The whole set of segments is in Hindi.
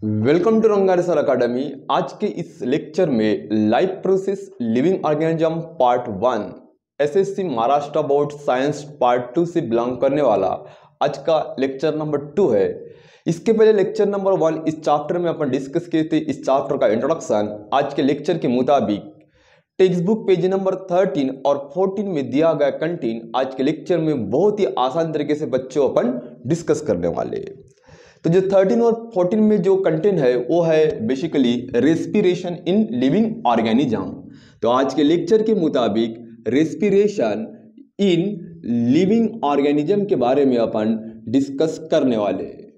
Welcome to Rangari sir academy. आज के इस लेक्चर में life process living organism part 1 SSC Maharashtra board science part 2 से बिलोंग करने वाला आज का लेक्चर नंबर 2 है। इसके पहले लेक्चर नंबर 1 इस चैप्टर में अपन डिस्कस किए थे। इस चैप्टर का इंट्रोडक्शन आज के लेक्चर के मुताबिक टेक्स्ट बुक पेज नंबर 13 और 14 में दिया गया कंटेंट आज के लेक्चर में बहुत ही आसान तरीके से बच्चों अपन डिस्कस करने वाले। तो जो 13 और 14 में जो कंटेंट है वो है basically respiration in living organism. तो आज के लेक्चर के मुताबिक रेस्पिरेशन इन लिविंग ऑर्गेनिज्म के बारे में अपन डिस्कस करने वाले हैं।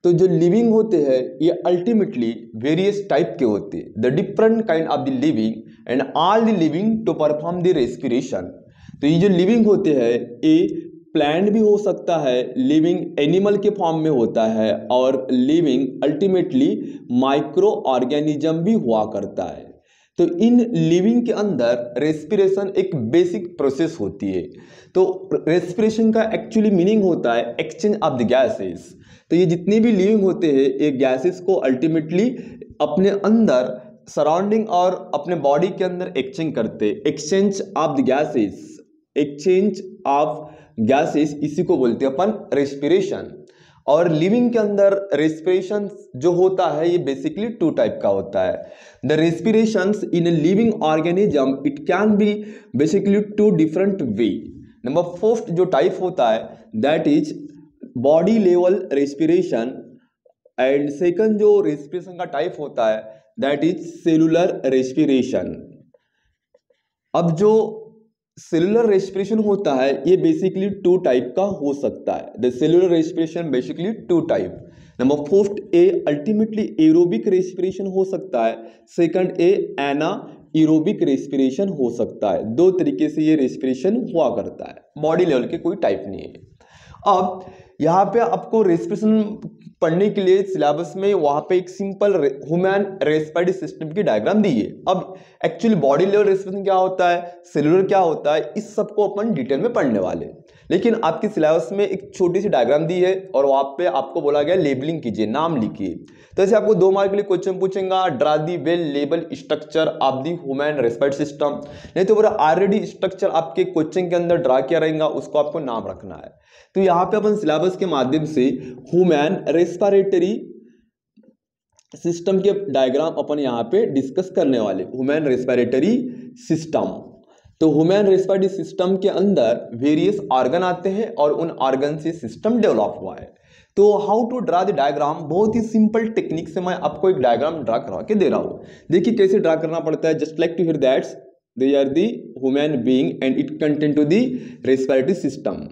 तो जो लिविंग होते हैं ये अल्टीमेटली वेरियस टाइप के होते हैं, the different kind of the living and all the living to perform the respiration. तो ये जो लिविंग होते हैं ये प्लांट भी हो सकता है, लिविंग एनिमल के फॉर्म में होता है और लिविंग अल्टीमेटली माइक्रो ऑर्गेनिज्म भी हुआ करता है। तो इन लिविंग के अंदर रेस्पिरेशन एक बेसिक प्रोसेस होती है। तो रेस्पिरेशन का एक्चुअली मीनिंग होता है एक्सचेंज ऑफ द गैसेस। तो ये जितने भी लिविंग होते हैं ये गैसेस को अल्टीमेटली अपने अंदर सराउंडिंग और अपने बॉडी के अंदर एक्सचेंज करते, exchange of the gases, exchange of gases, इसी को बोलते हैं अपन रेस्पिरेशन। और लिविंग के अंदर रेस्पिरेशन जो होता है ये बेसिकली 2 टाइप का होता है। The respirations in a living organism it can be basically 2 different way. Number first जो टाइप होता है that is body level respiration and second जो रेस्पिरेशन का टाइप होता है दैट इज सेलुलर रेस्पिरेशन। अब जो सेलुलर रेस्पिरेशन होता है ये बेसिकली 2 टाइप का हो सकता है। The cellular respiration basically 2 type. Number first A ultimately aerobic respiration हो सकता है, सेकंड ए एनाएरोबिक रेस्पिरेशन हो सकता है। 2 तरीके से ये रेस्पिरेशन हुआ करता है, बॉडी लेवल के कोई टाइप नहीं है। अब यहाँ पे आपको रेस्पिरेशन पढ़ने के लिए सिलेबस में वहाँ पे एक सिंपल ह्यूमन रेस्पिरेटरी सिस्टम की डायग्राम दी है। अब एक्चुअली बॉडी लेवल रेस्पिरेशन क्या होता है, सेलुलर क्या होता है, इस सबको अपन डिटेल में पढ़ने वाले। लेकिन आपके सिलेबस में एक छोटी सी डायग्राम दी है और वहाँ पे आपको बोला गया लेबलिंग कीजिए, नाम लिखिए। तो ऐसे आपको 2 मार्क के लिए क्वेश्चन पूछेगा, draw the well label structure of the human respiratory system. नहीं तो पूरा ऑलरेडी स्ट्रक्चर आपके क्वेश्चन के अंदर ड्रा किया रहेगा, उसको आपको नाम रखना है। तो यहाँ पे अपन सिलेबस के माध्यम से ह्यूमन रेस्पिरेटरी सिस्टम के डायग्राम अपन यहाँ पे डिस्कस करने वाले। ह्यूमन रेस्पिरेटरी सिस्टम, तो ह्यूमन रेस्पिरेटरी सिस्टम के अंदर वेरियस ऑर्गन आते हैं और उन ऑर्गन से सिस्टम डेवलप हुआ है। तो how to draw the diagram, बहुत ही सिंपल टेक्निक से मैं आपको एक डायग्राम ड्रा करवा के दे रहा हूँ। देखिए कैसे ड्रा करना पड़ता है। Just like to here that's they are the human being and it contain to the respiratory system.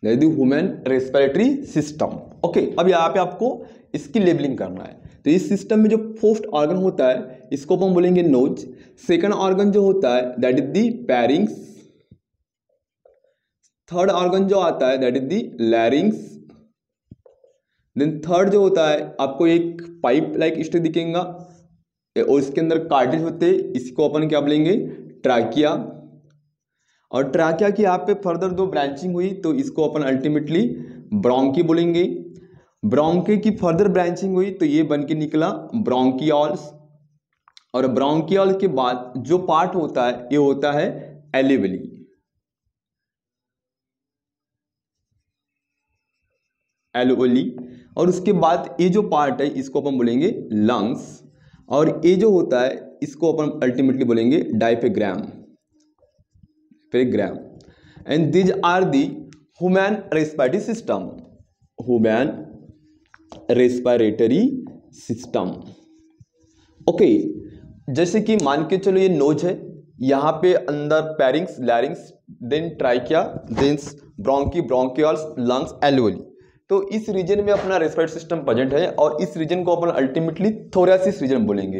Human respiratory system. Okay, अब यहाँ पे आपको इसकी लेबलिंग करना है। तो इस सिस्टम में जो फर्स्ट ऑर्गन होता है इसको हम बोलेंगे नोज। सेकंड ऑर्गन जो होता है that is the pharynx. Third organ जो आता है that is the larynx. Then third जो होता है आपको एक पाइप लाइक स्ट्रक्चर दिखेगा और इसके अंदर कार्टिलेज होते हैं, इसको अपन क्या बोलेंगे, ट्रैकिया। और ट्रैकिया की यहाँ पे फर्दर 2 ब्रांचिंग हुई तो इसको अपन अल्टीमेटली ब्रोंकी बोलेंगे। ब्रोंकी की फर्दर ब्रांचिंग हुई तो ये बन के निकला ब्रोंकियोल्स। और ब्रोंकियोल के बाद जो पार्ट होता है ये होता है एल्वेली। एल्वेली और उसके बाद ये जो पार्ट है इसको अपन बोलेंगे लंग्स। और ये जो होता है इसको अपन अल्टीमेटली बोलेंगे diaphragm. And these are the human respiratory system. Human respiratory system. Okay, जैसे कि मान के चलो ये नोज है, यहाँ पे अंदर pharynx larynx then trachea, then bronchi, bronchioles, lungs, alveoli. तो इस रीजन में अपना रेस्पिरेटरी सिस्टम प्रेजेंट है और इस रीजन को अपन अल्टीमेटली थोरेसिस रीजन बोलेंगे।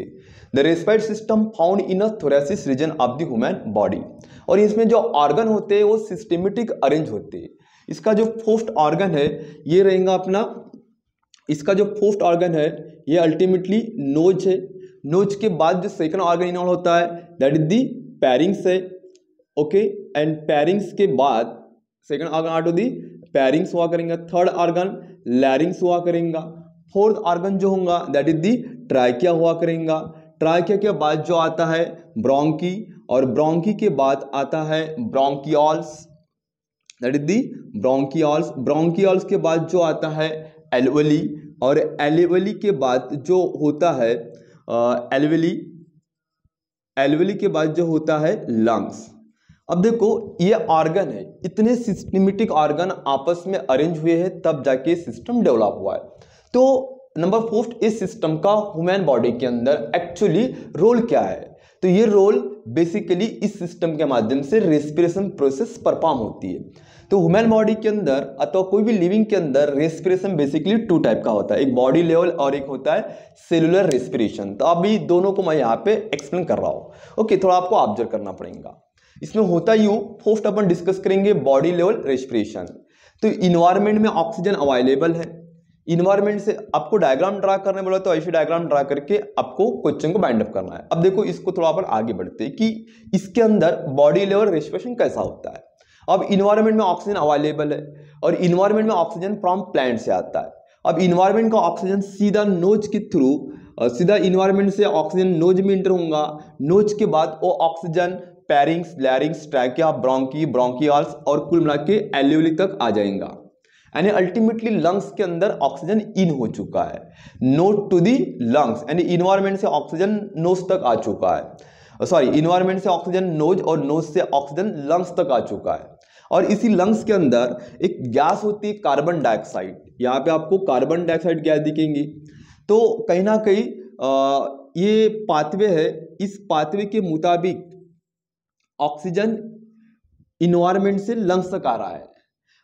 The respiratory system found in a thoracic region of the human body. और इसमें जो ऑर्गन होते हैं वो सिस्टेमेटिक अरेंज होते हैं। इसका जो फर्स्ट ऑर्गन है ये रहेगा अपना, इसका जो फर्स्ट ऑर्गन है ये अल्टीमेटली नोज है। नोज के बाद जो सेकंड ऑर्गन इन्वॉल्व होता है दैट इज दी पैरिंग्स है, ओके। एंड पैरिंग्स के बाद सेकंड ऑर्गन आटो दी पैरिंग्स हुआ करेंगे, थर्ड ऑर्गन लैरिंग्स हुआ करेंगा, फोर्थ ऑर्गन जो होगा दैट इज दी ट्राइकिया हुआ करेंगा। ट्राइकिया के बाद जो आता है ब्रोंकी, और ब्रोंकी के बाद आता है bronchioles, that is the bronchioles. Bronchioles के बाद जो आता है एल्वेली, और एल्वेली के बाद जो होता है एल्वेली के बाद जो होता है लंग्स। अब देखो ये ऑर्गन है, इतने सिस्टमेटिक ऑर्गन आपस में अरेंज हुए हैं तब जाके सिस्टम डेवलप हुआ है। तो नंबर फोर्थ, इस सिस्टम का ह्यूमन बॉडी के अंदर एक्चुअली रोल क्या है? तो ये रोल बेसिकली इस सिस्टम के माध्यम से रेस्पिरेशन प्रोसेस परफॉर्म होती है। तो ह्यूमन बॉडी के अंदर अथवा कोई भी लिविंग के अंदर रेस्पिरेशन बेसिकली टू टाइप का होता है, एक बॉडी लेवल और एक होता है सेलुलर रेस्पिरेशन। तो अभी दोनों को मैं यहाँ पे एक्सप्लेन कर रहा हूँ, ओके। थोड़ा आपको ऑब्जर्व करना पड़ेगा। इसमें होता यूं, फर्स्ट अपन डिस्कस करेंगे बॉडी लेवल रेस्पिरेशन। तो इन्वायरमेंट में ऑक्सीजन अवेलेबल है, इन्वायरमेंट से आपको डायग्राम ड्रा करने बोला तो ऐसे डायग्राम ड्रा करके आपको क्वेश्चन को बाइंड अप करना है। अब देखो इसको थोड़ा अपन आगे बढ़ते हैं कि इसके अंदर बॉडी लेवल रेस्पिरेशन कैसा होता है। अब इन्वायरमेंट में ऑक्सीजन अवेलेबल है और इन्वायरमेंट में ऑक्सीजन फ्रॉम प्लांट से आता है। अब इन्वायरमेंट का ऑक्सीजन सीधा नोज के थ्रू, सीधा इन्वायरमेंट से ऑक्सीजन नोज में इंटर होगा। नोज के बाद वो oxygen पैरिंग्स, larynx, trachea, bronchi, bronchioles और कुल मिला के एल्वेली तक आ जाएगा। यानी अल्टीमेटली लंग्स के अंदर ऑक्सीजन इन हो चुका है, नोट टू दी लंग्स, यानी इन्वायरमेंट से ऑक्सीजन नोज तक आ चुका है, सॉरी इन्वायरमेंट से ऑक्सीजन नोज और नोज से ऑक्सीजन लंग्स तक आ चुका है। और इसी लंग्स के अंदर एक गैस होती है कार्बन डाइऑक्साइड, यहाँ पे आपको कार्बन डाइऑक्साइड गैस दिखेंगी। तो कहीं ना कहीं ये पाथवे है, इस पाथवे के मुताबिक ऑक्सीजन इन्वायरमेंट से लंग्स तक आ रहा है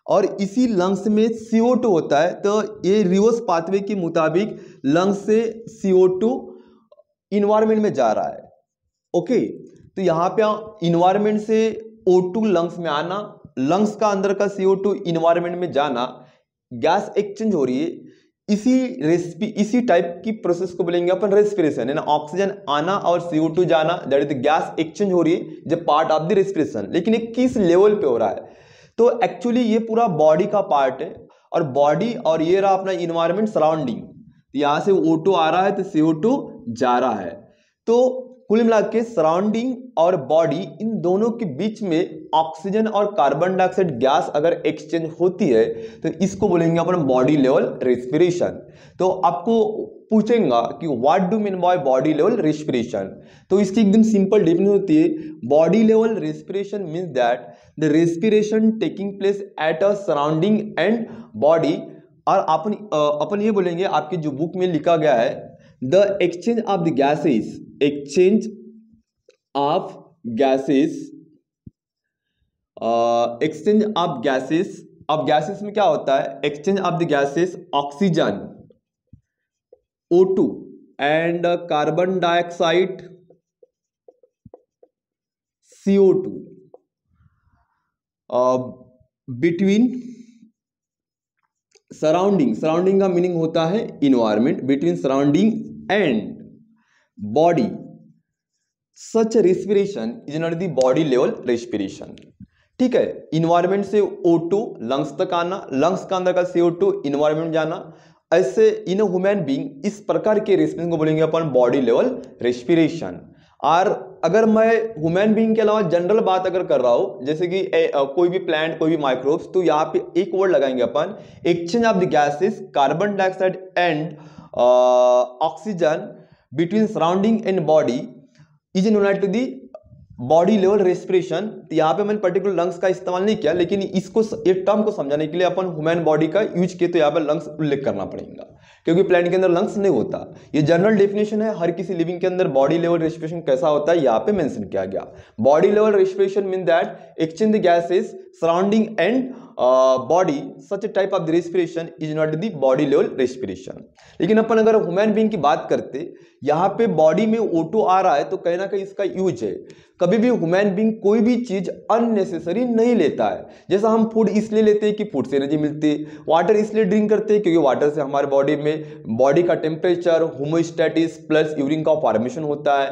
और इसी लंग्स में CO2 होता है। तो ये रिवर्स पाथवे के मुताबिक लंग्स से CO2 इन्वायरमेंट में जा रहा है, ओके। तो यहाँ पे इन्वायरमेंट से O2 लंग्स में आना, लंग्स का अंदर का CO2 इन्वायरमेंट में जाना, गैस एक्सचेंज हो रही है। इसी टाइप की प्रोसेस को बोलेंगे अपन रेस्पिरेशन, है ना। ऑक्सीजन आना और CO2 जाना, that is the gas exchange हो रही है जब पार्ट ऑफ द रेस्पिरेशन। लेकिन ये किस लेवल पे हो रहा है? तो एक्चुअली ये पूरा बॉडी का पार्ट है और बॉडी, और ये रहा अपना इन्वायरमेंट सराउंडिंग। यहाँ से O2 आ रहा है तो CO2 जा रहा है। तो कुल मिला के सराउंडिंग और बॉडी, इन दोनों के बीच में ऑक्सीजन और कार्बन डाइऑक्साइड गैस अगर एक्सचेंज होती है तो इसको बोलेंगे अपन बॉडी लेवल रेस्पिरेशन। तो आपको पूछेगा कि what do mean by body level respiration, तो इसकी एकदम सिंपल डेफिनेशन होती है, body level respiration means that the respiration taking place at a surrounding and body. और अपन ये बोलेंगे, आपकी जो बुक में लिखा गया है, the exchange of the gases, exchange of gases, exchange of gases. अब गैसेस में क्या होता है? Exchange of the gases, oxygen O2 and carbon dioxide CO2 between surrounding, surrounding का मीनिंग होता है environment, between surrounding and body, such respiration is not the body level respiration. ठीक है, इन्वायरमेंट से O2 लंग्स तक आना, लंग्स का अंदर का CO2 इन्वायरमेंट जाना, ऐसे इन ह्यूमन बीइंग इस प्रकार के रेस्पिरेशन को बोलेंगे अपन बॉडी लेवल रेस्पिरेशन। और अगर मैं ह्यूमन बीइंग के अलावा जनरल बात अगर कर रहा हूं, जैसे कि कोई भी प्लांट, कोई भी माइक्रोब्स, तो यहाँ पे एक वर्ड लगाएंगे अपन, exchange of the gases carbon dioxide and oxygen between surrounding and body is known to the body level respiration, तो यहाँ पे मैंने पर्टिकुलर लंग्स का इस्तेमाल नहीं किया, लेकिन इसको एक टर्म को समझाने के लिए अपन ह्यूमन बॉडी का यूज किए तो यहाँ पे लंग्स उल्लेख करना पड़ेगा, क्योंकि प्लांट के अंदर लंग्स नहीं होता। ये जनरल डेफिनेशन है, हर किसी लिविंग के अंदर बॉडी लेवल रेस्पिरेशन कैसा होता है यहाँ पे मेंशन किया गया। Body level respiration mean that exchange the gases surrounding and body, such type of the respiration is not the body level respiration. लेकिन अपन अगर ह्यूमन बीइंग की बात करते, यहाँ पे बॉडी में O2 आ रहा है तो कहीं ना कहीं इसका यूज है। कभी भी ह्यूमन बीइंग कोई भी चीज अननेसेसरी नहीं लेता है। जैसा हम फूड इसलिए लेते हैं कि फूड से एनर्जी मिलती है, वाटर इसलिए ड्रिंक करते हैं क्योंकि वाटर से हमारे बॉडी में बॉडी का टेम्परेचर, होमोस्टैटिस प्लस यूरिन का फॉर्मेशन होता है।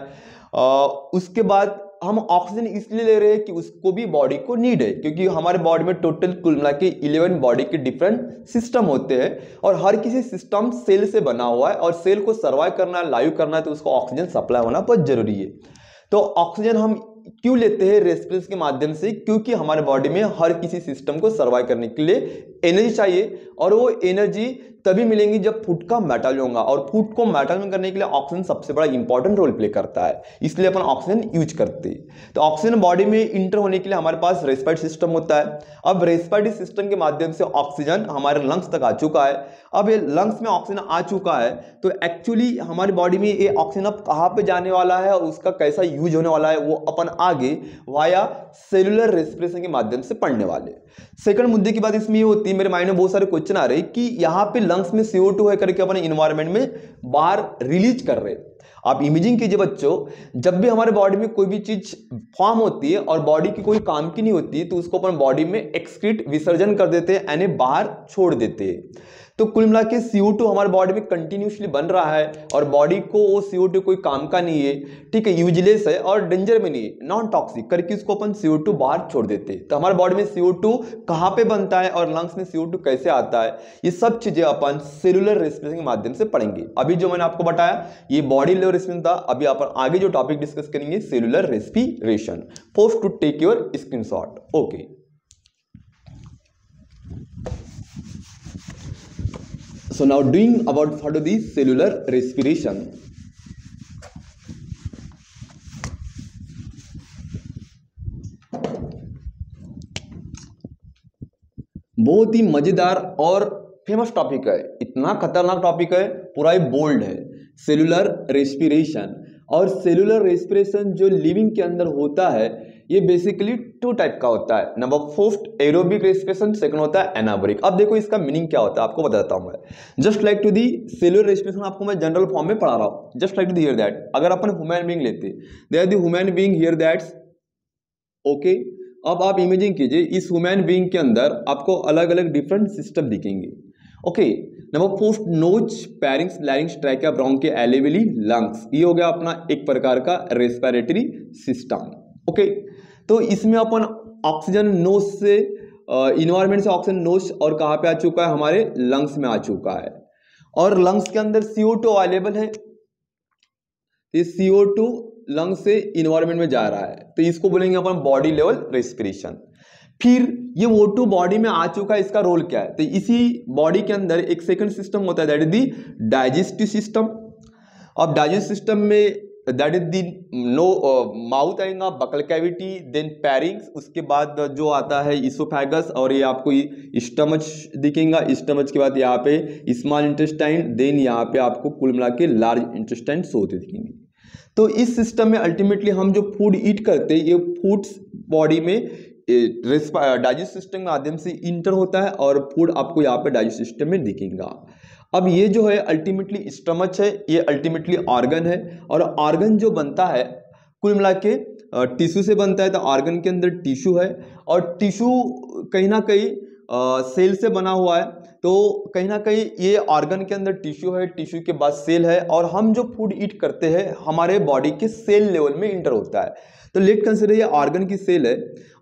उसके बाद हम ऑक्सीजन इसलिए ले रहे हैं कि उसको भी बॉडी को नीड है, क्योंकि हमारे बॉडी में टोटल कुल मिला के 11 बॉडी के डिफरेंट सिस्टम होते हैं और हर किसी सिस्टम सेल से बना हुआ है और सेल को सर्वाइव करना है, लाइव करना है तो उसको ऑक्सीजन सप्लाई होना बहुत जरूरी है। तो ऑक्सीजन हम क्यों लेते हैं रेस्पिरेशन के माध्यम से, क्योंकि हमारे बॉडी में हर किसी सिस्टम को सर्वाइव करने के लिए एनर्जी चाहिए और वो एनर्जी तभी मिलेंगी जब फूड का मेटाबॉलिज्म होगा, और फूड को मेटाबॉलिज्म करने के लिए ऑक्सीजन सबसे बड़ा इंपॉर्टेंट रोल प्ले करता है, इसलिए अपन ऑक्सीजन यूज करते हैं। तो ऑक्सीजन बॉडी में इंटर होने के लिए हमारे पास रेस्पिरेटरी सिस्टम होता है। अब रेस्पिरेटरी सिस्टम के माध्यम से ऑक्सीजन हमारे लंग्स तक आ चुका है। अब ये लंग्स में ऑक्सीजन आ चुका है तो एक्चुअली हमारी बॉडी में ये ऑक्सीजन अब कहाँ पे जाने वाला है और उसका कैसा यूज होने वाला है वो अपन आगे वाया सेलुलर रेस्पिरेशन के माध्यम से पढ़ने वाले। सेकंड मुद्दे की बात इसमें ये होती है, मेरे माइंड में बहुत सारे क्वेश्चन आ रहे हैं कि यहाँ पे लंग्स में CO2 है करके अपने इन्वायरमेंट में बाहर रिलीज कर रहे हैं। आप इमेजिंग कीजिए बच्चों, जब भी हमारे बॉडी में कोई भी चीज फॉर्म होती है और बॉडी की कोई काम की नहीं होती तो उसको अपन बॉडी में एक्सक्रीट विसर्जन कर देते हैं यानी बाहर छोड़ देते हैं। तो कुल मिला के CO2 हमारे बॉडी में कंटिन्यूसली बन रहा है और बॉडी को वो CO2 कोई काम का नहीं है, ठीक है, यूजलेस है और डेंजर में नहीं है, नॉन टॉक्सिक करके उसको अपन CO2 बाहर छोड़ देते हैं। तो हमारे बॉडी में CO2 कहाँ पे बनता है और लंग्स में CO2 कैसे आता है, ये सब चीजें अपन सेलुलर रेस्पिरेशन के माध्यम से पढ़ेंगे। अभी जो मैंने आपको बताया ये बॉडी लेवल रेस्पिरेशन था, अभी अपन आगे जो टॉपिक डिस्कस करेंगे cellular respiration. Force to take your screenshot. Okay, so now doing about follow the cellular respiration। बहुत ही मजेदार और फेमस टॉपिक है, इतना खतरनाक टॉपिक है, पूरा ही बोल्ड है, सेलुलर रेस्पिरेशन। और सेलुलर रेस्पिरेशन जो लिविंग के अंदर होता है ये बेसिकली 2 टाइप का होता है। Number first aerobic respiration, second होता है एनाबोरिक। अब देखो इसका मीनिंग क्या होता है आपको बताता हूं मैं। Just like to the cellular respiration आपको मैं जनरल फॉर्म में पढ़ा रहा हूं। Just like to here that, अगर अपन ह्यूमन बीइंग लेते, they are the human being here that's okay. अब आप इमेजिन कीजिए इस ह्यूमन बीइंग के अंदर आपको अलग अलग डिफरेंट सिस्टम दिखेंगे। Okay, number first nose, pharynx, larynx, trachea, bronchi, alveoli, lungs, ये हो गया अपना एक प्रकार का रेस्पिरेटरी सिस्टम। ओके, तो इसमें अपन ऑक्सीजन नोज से इन्वायरमेंट से ऑक्सीजन नोज और कहाँ पे आ चुका है, हमारे लंग्स में आ चुका है और लंग्स के अंदर CO2 अवेलेबल है। ये CO2 लंग्स से इन्वायरमेंट में जा रहा है तो इसको बोलेंगे अपन बॉडी लेवल रेस्पिरेशन। फिर ये O2 बॉडी में आ चुका है, इसका रोल क्या है, तो इसी बॉडी के अंदर एक सेकंड सिस्टम होता है that is the digestive system. अब डाइजेस्टिव सिस्टम में दैट इज दी माउथ आएगा, बकल कैविटी, देन पैरिंग्स, उसके बाद जो आता है इसोफेगस और ये आपको स्टमच दिखेगा। स्टमच के बाद यहाँ पे स्मॉल इंटेस्टाइन, देन यहाँ पे आपको कुल मिला के लार्ज इंटेस्टाइन होते दिखेंगे। तो इस सिस्टम में अल्टीमेटली हम जो फूड ईट करते हैं ये फूड्स बॉडी में डाइजेस्ट सिस्टम के माध्यम से इंटर होता है और फूड आपको यहाँ पे डाइजेस्ट सिस्टम में दिखेगा। अब ये जो है अल्टीमेटली स्टमच है, ये अल्टीमेटली ऑर्गन है और ऑर्गन जो बनता है कुल मिला के टिश्यू से बनता है। तो ऑर्गन के अंदर टिश्यू है और टिश्यू कहीं ना कहीं सेल से बना हुआ है, तो कहीं ना कहीं ये ऑर्गन के अंदर टिश्यू है, टिश्यू के बाद सेल है और हम जो फूड ईट करते हैं हमारे बॉडी के सेल लेवल में इंटर होता है। तो लेट कंसिडर ये ऑर्गन की सेल है।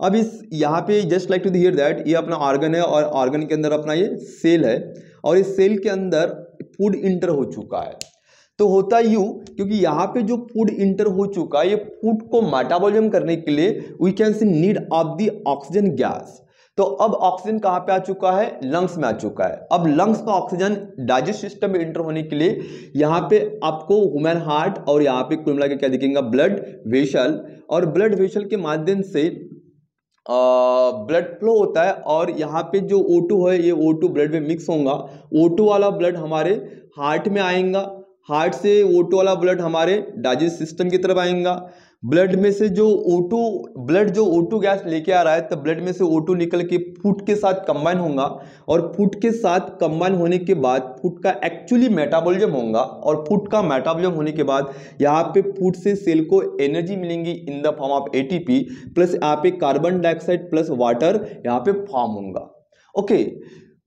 अब इस यहाँ पे just like to here that ये अपना ऑर्गन है और ऑर्गन के अंदर अपना ये सेल है और इस सेल के अंदर फूड इंटर हो चुका है। तो होता यूं, क्योंकि यहाँ पे जो फूड इंटर हो चुका है ये फूड को मेटाबॉलिज्म करने के लिए we can see need of the oxygen gas. तो अब ऑक्सीजन कहाँ पे आ चुका है, लंग्स में आ चुका है। अब लंग्स का ऑक्सीजन डाइजेस्ट सिस्टम में इंटर होने के लिए यहाँ पे आपको ह्यूमन हार्ट और यहाँ पे कुल मिला के क्या दिखेगा, ब्लड वेसल, और ब्लड वेसल के माध्यम से ब्लड फ्लो होता है, और यहाँ पे जो O2 है ये O2 ब्लड में मिक्स होगा। O2 वाला ब्लड हमारे हार्ट में आएगा, हार्ट से O2 वाला ब्लड हमारे डाइजेस्ट सिस्टम की तरफ आएगा। ब्लड में से जो ब्लड जो O2 गैस लेके आ रहा है, तो ब्लड में से O2 निकल के फूड के साथ कंबाइन होगा, और फूड के साथ कंबाइन होने के बाद फूड का एक्चुअली मेटाबॉलिज्म होगा, और फूड का मेटाबॉलिज्म होने के बाद यहाँ पे फूड से सेल को एनर्जी मिलेंगी in the form of ATP, plus यहाँ पे कार्बन डाइऑक्साइड प्लस वाटर यहाँ पे फॉर्म होगा। ओके,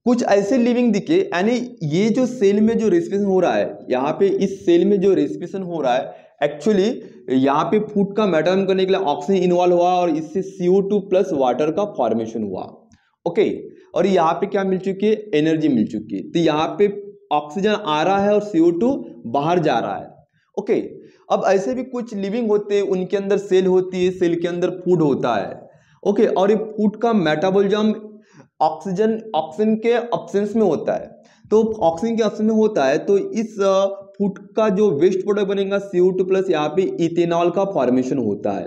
कुछ ऐसे लिविंग दिखे, यानी ये जो सेल में जो रेस्पिरेशन हो रहा है, यहाँ पे इस सेल में जो रेस्पिरेशन हो रहा है, एक्चुअली यहाँ पे फूड का मेटाबॉलिज्म करने के लिए ऑक्सीजन इन्वॉल्व हुआ, और इससे CO2 प्लस वाटर का फॉर्मेशन हुआ। ओके, और यहाँ पे क्या मिल चुकी है, एनर्जी मिल चुकी है। तो यहाँ पे ऑक्सीजन आ रहा है और CO2 बाहर जा रहा है। ओके, अब ऐसे भी कुछ लिविंग होते हैं, उनके अंदर सेल होती है, सेल के अंदर फूड होता है। ओके, और ये फूड का मेटाबॉलिज्म ऑक्सीजन के एब्सेंस में होता है। तो ऑक्सीजन के एब्सेंस में होता है तो इस फूड का जो वेस्ट प्रोडक्ट बनेगा CO2 प्लस यहाँ पे इथेनॉल का फॉर्मेशन होता है।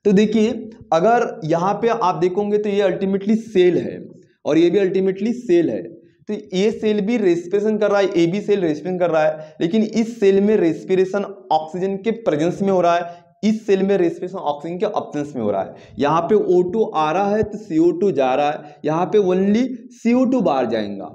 तो देखिए, अगर यहाँ पे आप देखोगे तो ये अल्टीमेटली सेल है, और ये भी अल्टीमेटली सेल है। तो ये सेल भी रेस्पिरेशन कर रहा है, ये भी सेल रेस्पिरेशन कर रहा है, लेकिन इस सेल में रेस्पिरेशन ऑक्सीजन के प्रेजेंस में हो रहा है, इस सेल में रेस्पिरेशन ऑक्सीजन के एब्सेंस में हो रहा है। यहाँ पे O2 आ रहा है तो CO2 जा रहा है, यहाँ पे ओनली CO2 बाहर जाएगा।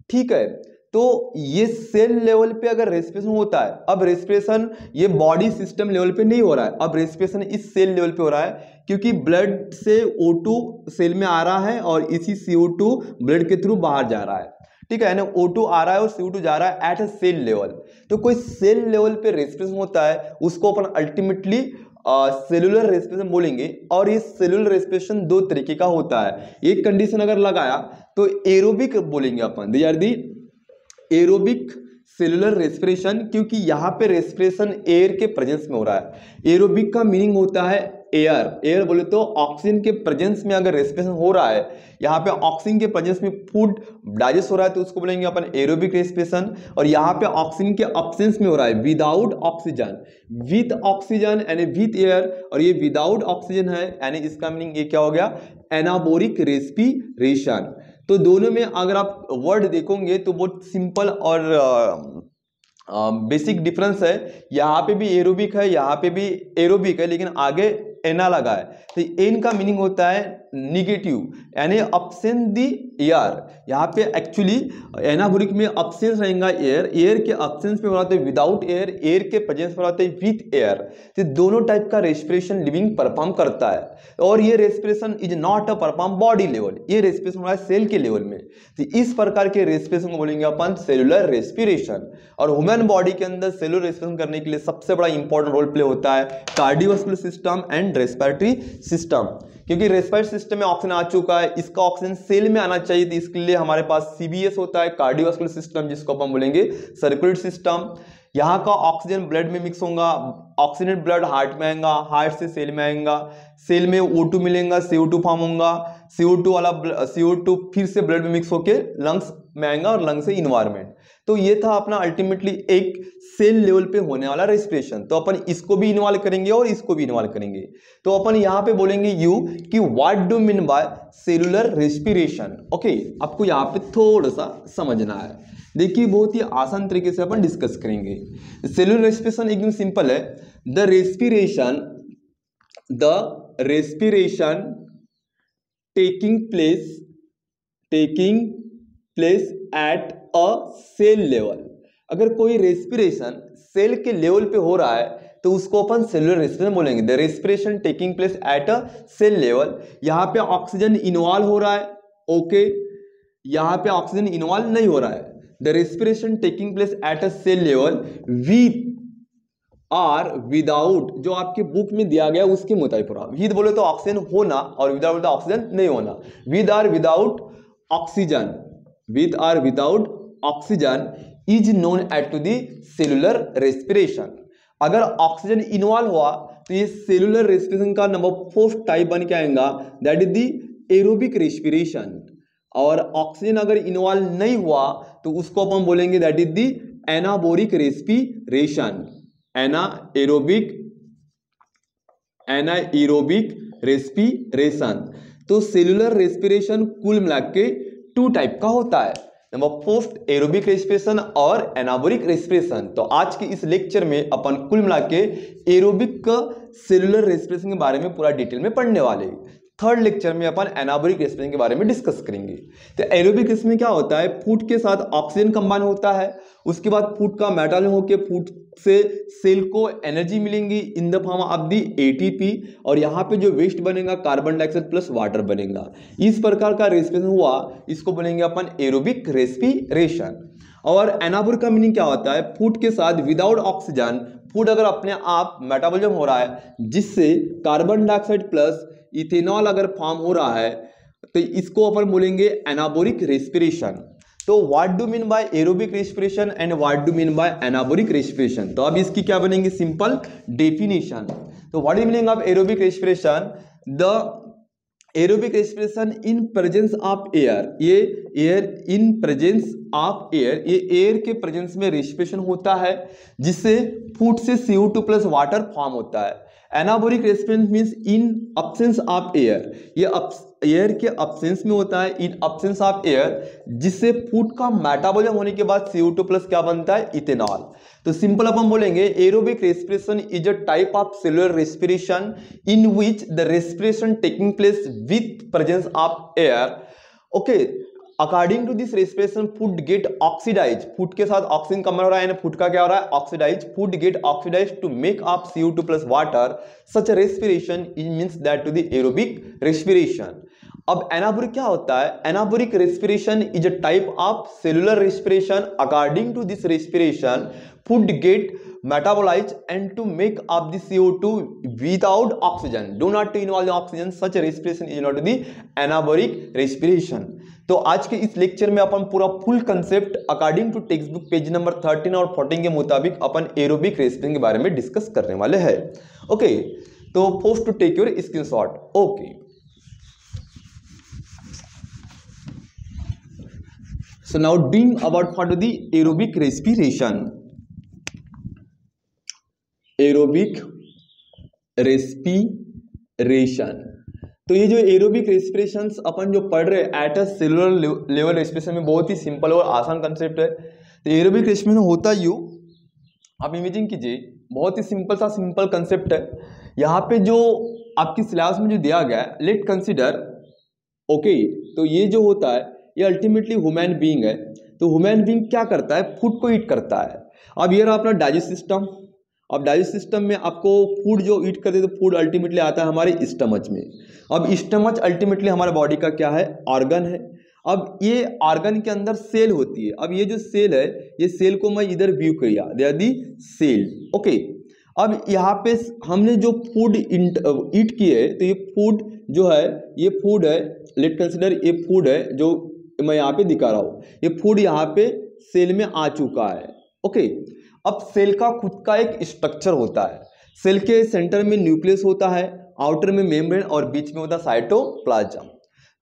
ठीक है, तो ये सेल लेवल पे अगर रेस्पिरेशन होता है, अब रेस्पिरेशन ये बॉडी सिस्टम लेवल पे नहीं हो रहा है, अब रेस्पिरेशन इस सेल लेवल पे हो रहा है, क्योंकि ब्लड से O2 सेल में आ रहा है और इसी CO2 ब्लड के थ्रू बाहर जा रहा है। ठीक है ना, O2 आ रहा है और CO2 जा रहा है एट अ सेल लेवल। तो कोई सेल लेवल पे रेस्पिरेशन होता है, उसको अपन अल्टीमेटली सेलुलर रेस्पिरेशन बोलेंगे। और ये सेलुलर रेस्पिरेशन दो तरीके का होता है। एक कंडीशन अगर लगाया तो एरोबिक बोलेंगे अपन, these are the aerobic cellular respiration, क्योंकि यहाँ पे रेस्पिरेशन एयर के प्रेजेंस में हो रहा है। एरोबिक का मीनिंग होता है एयर बोले तो ऑक्सीजन के प्रेजेंस में अगर रेस्पिरेशन हो रहा है, यहाँ पे ऑक्सीजन के प्रेजेंस में फूड डाइजेस्ट हो रहा है, तो उसको बोलेंगे अपन एरोबिक रेस्पिरेशन। और यहाँ पे ऑक्सीजन के एब्सेंस में हो रहा है, विदाउट ऑक्सीजन, विथ ऑक्सीजन यानी विथ एयर, और ये विदाउट ऑक्सीजन है, यानी इसका मीनिंग ये क्या हो गया, एनाबोरिक रेस्पिरेशन। तो दोनों में अगर आप वर्ड देखोगे तो बहुत सिंपल और बेसिक डिफरेंस है। यहाँ पे भी एरोबिक है, यहाँ पे भी एरोबिक है, लेकिन आगे एना लगा है। तो एन का मीनिंग होता है निगेटिव, यानी अब्सेंट दी एयर। यहाँ पे एक्चुअली एनाबोरिक में अब्सेंस रहेगा एयर, एयर के अब्सेंस में बनाते हैं विदाउट एयर, एयर के प्रेजेंस में बनाते हैं विथ एयर। तो दोनों टाइप का रेस्पिरेशन लिविंग परफॉर्म करता है, और ये respiration is not a perform body level, ये रेस्पिरेशन हो रहा है सेल के लेवल में। तो इस प्रकार के रेस्पिरेशन को बोलेंगे अपन सेलुलर रेस्पिरेशन। और ह्यूमन बॉडी के अंदर सेलुलर रेस्पिरेशन करने के लिए सबसे बड़ा इंपॉर्टेंट रोल प्ले होता है cardiovascular system and respiratory system, क्योंकि रेस्पिरेटरी सिस्टम में ऑक्सीजन आ चुका है, इसका ऑक्सीजन सेल में आना चाहिए, तो इसके लिए हमारे पास CVS होता है, कार्डियोवास्कुलर सिस्टम, जिसको अपन बोलेंगे सर्कुलेटरी सिस्टम। यहाँ का ऑक्सीजन ब्लड में मिक्स होगा, ऑक्सीजन ब्लड हार्ट में आएगा, हार्ट से सेल में आएगा, सेल में O2 मिलेगा, CO2 फॉर्म होगा, CO2 फिर से ब्लड में मिक्स होके लंग्स में आएगा, और लंग्स से इन्वायरमेंट। तो ये था अपना अल्टीमेटली एक सेल लेवल पे होने वाला रेस्पिरेशन। तो अपन इसको भी इन्वॉल्व करेंगे और इसको भी इन्वॉल्व करेंगे। तो अपन यहाँ पे बोलेंगे यू कि what do mean bye cellular respiration. Okay, आपको यहाँ पे थोड़ा सा समझना है। देखिए, बहुत ही आसान तरीके से अपन डिस्कस करेंगे। सेलुलर रेस्पिरेशन एकदम सिंपल है। The respiration taking place at a cell level. अगर कोई रेस्पिरेशन सेल के लेवल पे हो रहा है तो उसको अपन सेलुलर रेस्पिरेशन बोलेंगे। The respiration taking place at a cell level. यहाँ पे ऑक्सीजन इन्वॉल्व हो रहा है, ओके, यहाँ पे ऑक्सीजन इन्वॉल्व नहीं हो रहा है। The respiration taking place at a cell level with or without, जो आपके बुक में दिया गया उसके मुताबिक हो रहा। विद बोले तो ऑक्सीजन होना, और विदाउट बोले तो ऑक्सीजन नहीं होना। With or without oxygen, with or without oxygen is known at to the cellular respiration. अगर ऑक्सीजन इन्वॉल्व हुआ तो ये सेलुलर रेस्पिरेशन का नंबर 4th टाइप बन के आएगा, that is the aerobic respiration, और ऑक्सीजन अगर इन्वॉल्व नहीं हुआ तो उसको अपन बोलेंगे that is the anaerobic respiration, anaerobic respiration. तो सेलुलर रेस्पिरेशन कुल मिला के 2 टाइप का होता है, नंबर पोस्ट एरोबिक रेस्पिरेशन और एनाबोरिक रेस्पिरेशन। तो आज के इस लेक्चर में अपन कुल मिला के एरोबिक सेलुलर रेस्पिरेशन के बारे में पूरा डिटेल में पढ़ने वाले। थर्ड लेक्चर में अपन एनाबोरिक रेस्पिरेशन के बारे में डिस्कस करेंगे। तो एरोबिक रेस्पिरेशन में क्या होता है, फूड के साथ ऑक्सीजन कंबाइन होता है, उसके बाद फूड का मेटाबॉलिज्म होकर फूड से सेल को एनर्जी मिलेंगी in the form of the ATP, और यहाँ पे जो वेस्ट बनेगा कार्बन डाइऑक्साइड प्लस वाटर बनेगा। इस प्रकार का रेस्पिरेशन हुआ, इसको बोलेंगे अपन एरोबिक रेस्पिरेशन। और एनाबोरिक का मीनिंग क्या होता है, फूड के साथ विदाउट ऑक्सीजन फूड अगर अपने आप मेटाबॉलिज्म हो रहा है जिससे कार्बन डाइऑक्साइड प्लस इथेनॉल अगर फॉर्म हो रहा है तो इसको अपन बोलेंगे एनाबोरिक रेस्पिरेशन। तो what do mean by aerobic respiration and what do mean by anaerobic respiration, तो अब इसकी क्या बनेंगे सिंपल डेफिनेशन। तो what is meaning of aerobic respiration, the aerobic respiration in presence of air, ये air in presence of air, ये एयर के प्रेजेंस में रेस्पिरेशन होता है जिससे फूड से CO2 प्लस वाटर फॉर्म होता है। Anaerobic respiration means in absence of air, ये एयर के अब्सेंस में होता है, इन अब्सेंस ऑफ एयर, जिससे फूड का मेटाबॉलिज्म होने के बाद CO2 प्लस क्या बनता है, इथेनॉल। तो सिंपल अपन बोलेंगे aerobic respiration is a type of cellular respiration in which the respiration taking place with presence of air. Okay, according to this respiration food get oxidize, food के साथ ऑक्सीजन कम हो रहा है, फूड का क्या हो रहा है, oxidize, food get oxidize to make up CO2 plus water, such respiration means that to the aerobic respiration. अब एनाबोरिक क्या होता है, anaerobic respiration is a type of cellular respiration, according to this respiration food get metabolize and to make up the CO2 without oxygen, do not to involve the oxygen, such a respiration is not the anabolic respiration। तो आज के इस लेक्चर में अपन पूरा full concept according to text book page number 13 और 14 के मुताबिक अपन एरोबिक रेस्पिरेशन के बारे में डिस्कस करने वाले हैं। ओके, तो post to take your screenshot. Okay, so now doing about what the aerobic respiration, aerobic respiration. तो ये जो एरोबिक रेस्पिरेशंस अपन जो पढ़ रहे हैं at a cellular level respiration में बहुत ही सिंपल और आसान कंसेप्ट है। तो एरोबिक रेस्पिरेशन होता यूं, आप इमेजिन कीजिए, बहुत ही सिंपल कंसेप्ट है। यहाँ पे जो आपकी सिलेबस में जो दिया गया है, लेट कंसिडर, ओके, तो ये जो होता है ये अल्टीमेटली ह्यूमन बीइंग है। तो ह्यूमन बीइंग क्या करता है, फूड को ईट करता है। अब ये रहा अपना डाइजेस्ट सिस्टम। अब डाइजेस्ट सिस्टम में आपको फूड जो ईट करते हैं तो फूड अल्टीमेटली आता है हमारे स्टमच में। अब स्टमच अल्टीमेटली हमारे बॉडी का क्या है, ऑर्गन है। अब ये ऑर्गन के अंदर सेल होती है। अब ये जो सेल है, ये सेल को मैं इधर व्यू किया, they are the cell. Okay, अब यहाँ पे हमने जो फूड ईट किए, तो ये फूड जो है, ये फूड है, लेट कंसिडर ये फूड है जो मैं यहाँ पे दिखा रहा हूँ। ये फूड यहाँ पे सेल में आ चुका है। ओके, अब सेल का खुद का एक स्ट्रक्चर होता है। सेल के सेंटर में न्यूक्लियस होता है, आउटर में मेम्ब्रेन और बीच में होता है साइटोप्लाज्म।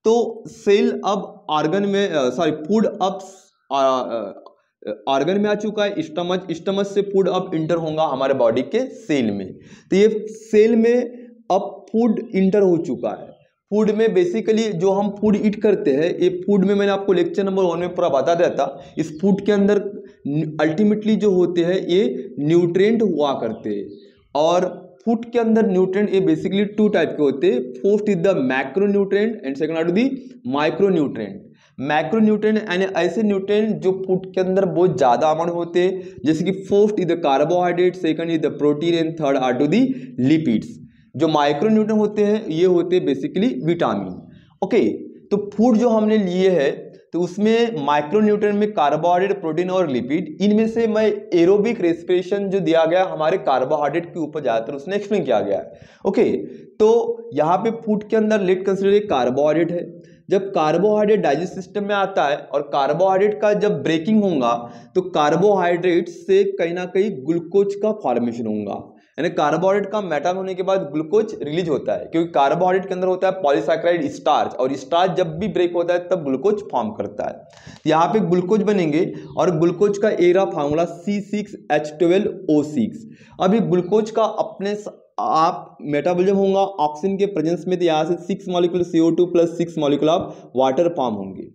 तो सेल अब ऑर्गन में फूड अब ऑर्गन में आ चुका है, स्टमच से फूड अब इंटर होगा हमारे बॉडी के सेल में। तो ये सेल में अब फूड इंटर हो चुका है। फूड में बेसिकली जो हम फूड ईट करते हैं, ये फूड में मैंने आपको लेक्चर नंबर 1 में पूरा बता दिया था। इस फूड के अंदर अल्टीमेटली जो होते हैं ये न्यूट्रिएंट हुआ करते हैं, और फूड के अंदर न्यूट्रिएंट ये बेसिकली 2 टाइप के होते हैं। First is the macro nutrient and second are the micro nutrient. Macro nutrient यानी ऐसे न्यूट्रिएंट जो फूड के अंदर बहुत ज्यादा अमाउंट होते हैं, जैसे कि first is the carbohydrate, second is the protein and third are to the lipids. जो माइक्रो न्यूट्रिएंट होते हैं ये होते हैं बेसिकली विटामिन। ओके, तो फूड जो हमने लिए है तो उसमें माइक्रो न्यूट्रिएंट में कार्बोहाइड्रेट, प्रोटीन और लिपिड, इनमें से मैं एरोबिक रेस्पिरेशन जो दिया गया हमारे कार्बोहाइड्रेट के ऊपर ज्यादातर उसने एक्सप्लेन किया गया है। ओके, तो यहाँ पे फूड के अंदर लेट कंसिडर कार्बोहाइड्रेट है। जब कार्बोहाइड्रेट डाइजेस्ट सिस्टम में आता है और कार्बोहाइड्रेट का जब ब्रेकिंग होगा तो कार्बोहाइड्रेट से कहीं ना कहीं ग्लूकोज का फॉर्मेशन होगा। यानी कार्बोहाइड्रेट का मेटाबॉलिज्म होने के बाद ग्लूकोज रिलीज होता है, क्योंकि कार्बोहाइड्रेट के अंदर होता है पॉलीसैकेराइड स्टार्च, और स्टार्च जब भी ब्रेक होता है तब ग्लूकोज फॉर्म करता है। यहाँ पे ग्लूकोज बनेंगे और ग्लूकोज का एरा फार्मूला C6H12O6। अभी ग्लूकोज का अपने आप मेटाबॉलिज्म होगा ऑक्सीजन के प्रेजेंस में, तो यहाँ से 6 molecule CO2 plus 6 molecule of water form होंगे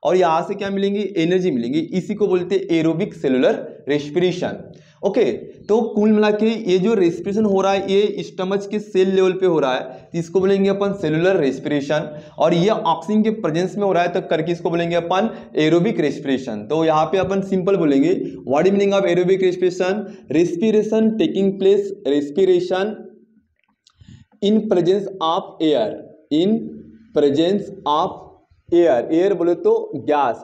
और यहाँ से क्या मिलेंगी, एनर्जी मिलेंगी। इसी को बोलते हैं एरोबिक सेलुलर रेस्पिरेशन। ओके, तो कुल मिला के ये जो रेस्पिरेशन हो रहा है ये स्टमच के सेल लेवल पे हो रहा है, तो इसको बोलेंगे अपन सेलुलर रेस्पिरेशन, और ये ऑक्सीजन के प्रेजेंस में हो रहा है तो करके इसको बोलेंगे अपन एरोबिक रेस्पिरेशन। तो यहाँ पे अपन सिंपल बोलेंगे, what is meaning of aerobic respiration? Respiration taking place, respiration in presence of air, in presence of air, air बोले तो गैस,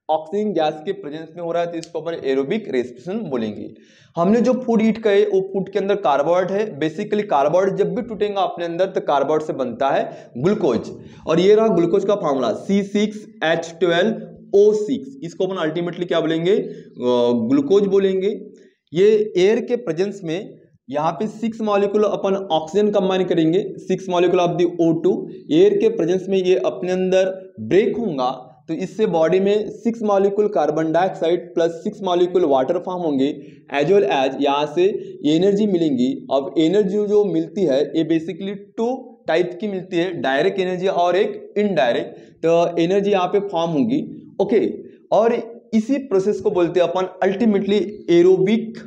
ऑक्सीजन गैस के प्रेजेंस में हो रहा है तो इसको अपन एरोबिक रेस्पिरेशन बोलेंगे। हमने जो फूड ईट करे वो फूड के अंदर कार्बोहाइड्रेट है, बेसिकली कार्बोहाइड्रेट जब भी टूटेगा अपने अंदर तो कार्बोहाइड्रेट से बनता है ग्लूकोज, और ये रहा ग्लूकोज का फार्मूला C6H12O6। इसको अपन अल्टीमेटली क्या बोलेंगे, ग्लूकोज बोलेंगे। ये एयर के प्रेजेंस में यहाँ पे 6 मॉलिक्यूल अपन ऑक्सीजन कंबाइन करेंगे, 6 molecule of the O2, air के प्रेजेंस में ये अपने अंदर ब्रेक होगा तो इससे बॉडी में 6 molecule carbon dioxide plus 6 molecule water form होंगे, एज वेल एज यहाँ से एनर्जी मिलेंगी। अब एनर्जी जो मिलती है ये बेसिकली 2 टाइप की मिलती है, डायरेक्ट एनर्जी और एक इनडायरेक्ट, तो एनर्जी यहाँ पे फॉर्म होगी। ओके, और इसी प्रोसेस को बोलते हैं अपन अल्टीमेटली एरोबिक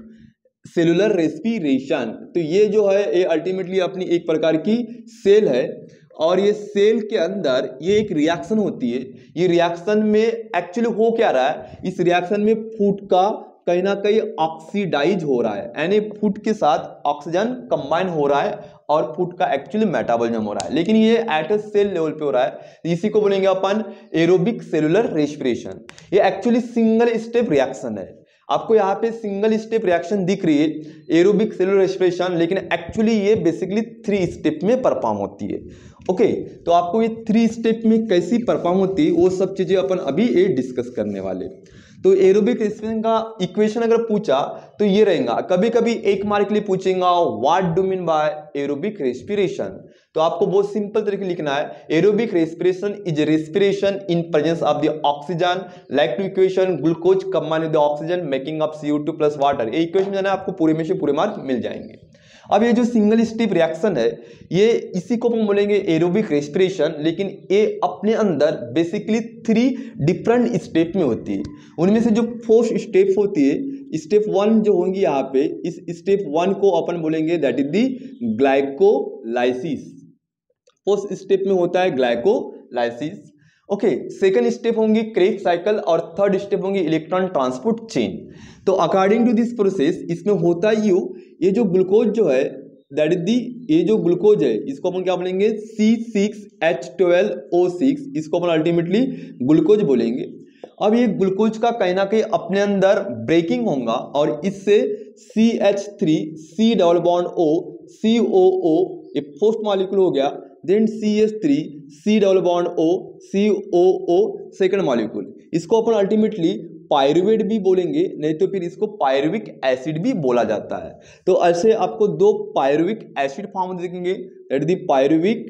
सेलुलर रेस्पिरेशन। तो ये जो है ये अल्टीमेटली अपनी एक प्रकार की सेल है, और ये सेल के अंदर ये एक रिएक्शन होती है। ये रिएक्शन में एक्चुअली हो क्या रहा है, इस रिएक्शन में फूड का कहीं ना कहीं ऑक्सीडाइज हो रहा है, यानी फूड के साथ ऑक्सीजन कंबाइन हो रहा है और फूड का एक्चुअली मेटाबॉलिज्म हो रहा है, लेकिन ये एट अ सेल लेवल पे हो रहा है। इसी को बोलेंगे अपन एरोबिक सेलुलर रेस्पिरेशन। ये एक्चुअली सिंगल स्टेप रिएक्शन है। आपको यहाँ पे सिंगल स्टेप रिएक्शन दिख रही है एरोबिक सेलुलर रेस्पिरेशन, लेकिन एक्चुअली ये बेसिकली 3 स्टेप में परफॉर्म होती है। ओके, तो आपको ये 3 स्टेप में कैसी परफॉर्म होती है वो सब चीजें अपन अभी ये डिस्कस करने वाले। तो एरोबिक रेस्पिरेशन का इक्वेशन अगर पूछा तो ये रहेगा, कभी कभी 1 मार्क के लिए पूछेगा what do mean by aerobic respiration, तो आपको बहुत सिंपल तरीके लिखना है, aerobic respiration is respiration in presence of the oxygen, like to equation glucose combine with the oxygen making up CO2 plus water. ये इक्वेशन जाना आपको पूरे में से पूरे मार्क मिल जाएंगे। अब ये जो सिंगल स्टेप रिएक्शन है ये इसी को हम बोलेंगे एरोबिक रेस्पिरेशन, लेकिन ये अपने अंदर बेसिकली 3 डिफरेंट स्टेप में होती है। उनमें से जो फर्स्ट स्टेप होती है, स्टेप 1 जो होंगी यहाँ पे, इस स्टेप 1 को अपन बोलेंगे that is the glycolysis. First step में होता है ग्लाइकोलाइसिस। ओके, सेकंड स्टेप होंगी क्रेब्स साइकिल और थर्ड स्टेप होंगी इलेक्ट्रॉन ट्रांसपोर्ट चेन। तो अकॉर्डिंग टू दिस प्रोसेस इसमें होता ही ये जो ग्लूकोज जो है दैट इज दी, ये जो ग्लूकोज है इसको अपन क्या बोलेंगे C6H12O6, इसको अपन अल्टीमेटली ग्लूकोज बोलेंगे। अब ये ग्लूकोज का कहीं ना कहीं अपने अंदर ब्रेकिंग होगा और इससे CH3 C double bond O COO ये फर्स्ट मॉलिक्यूल हो गया, then CH3 C double bond O COO second molecule, इसको अपन अल्टीमेटली पायरुवेट भी बोलेंगे, नहीं तो फिर इसको पायरुविक एसिड भी बोला जाता है। तो ऐसे आपको 2 पायरुविक एसिड फॉर्म देखेंगे, that is the pyruvic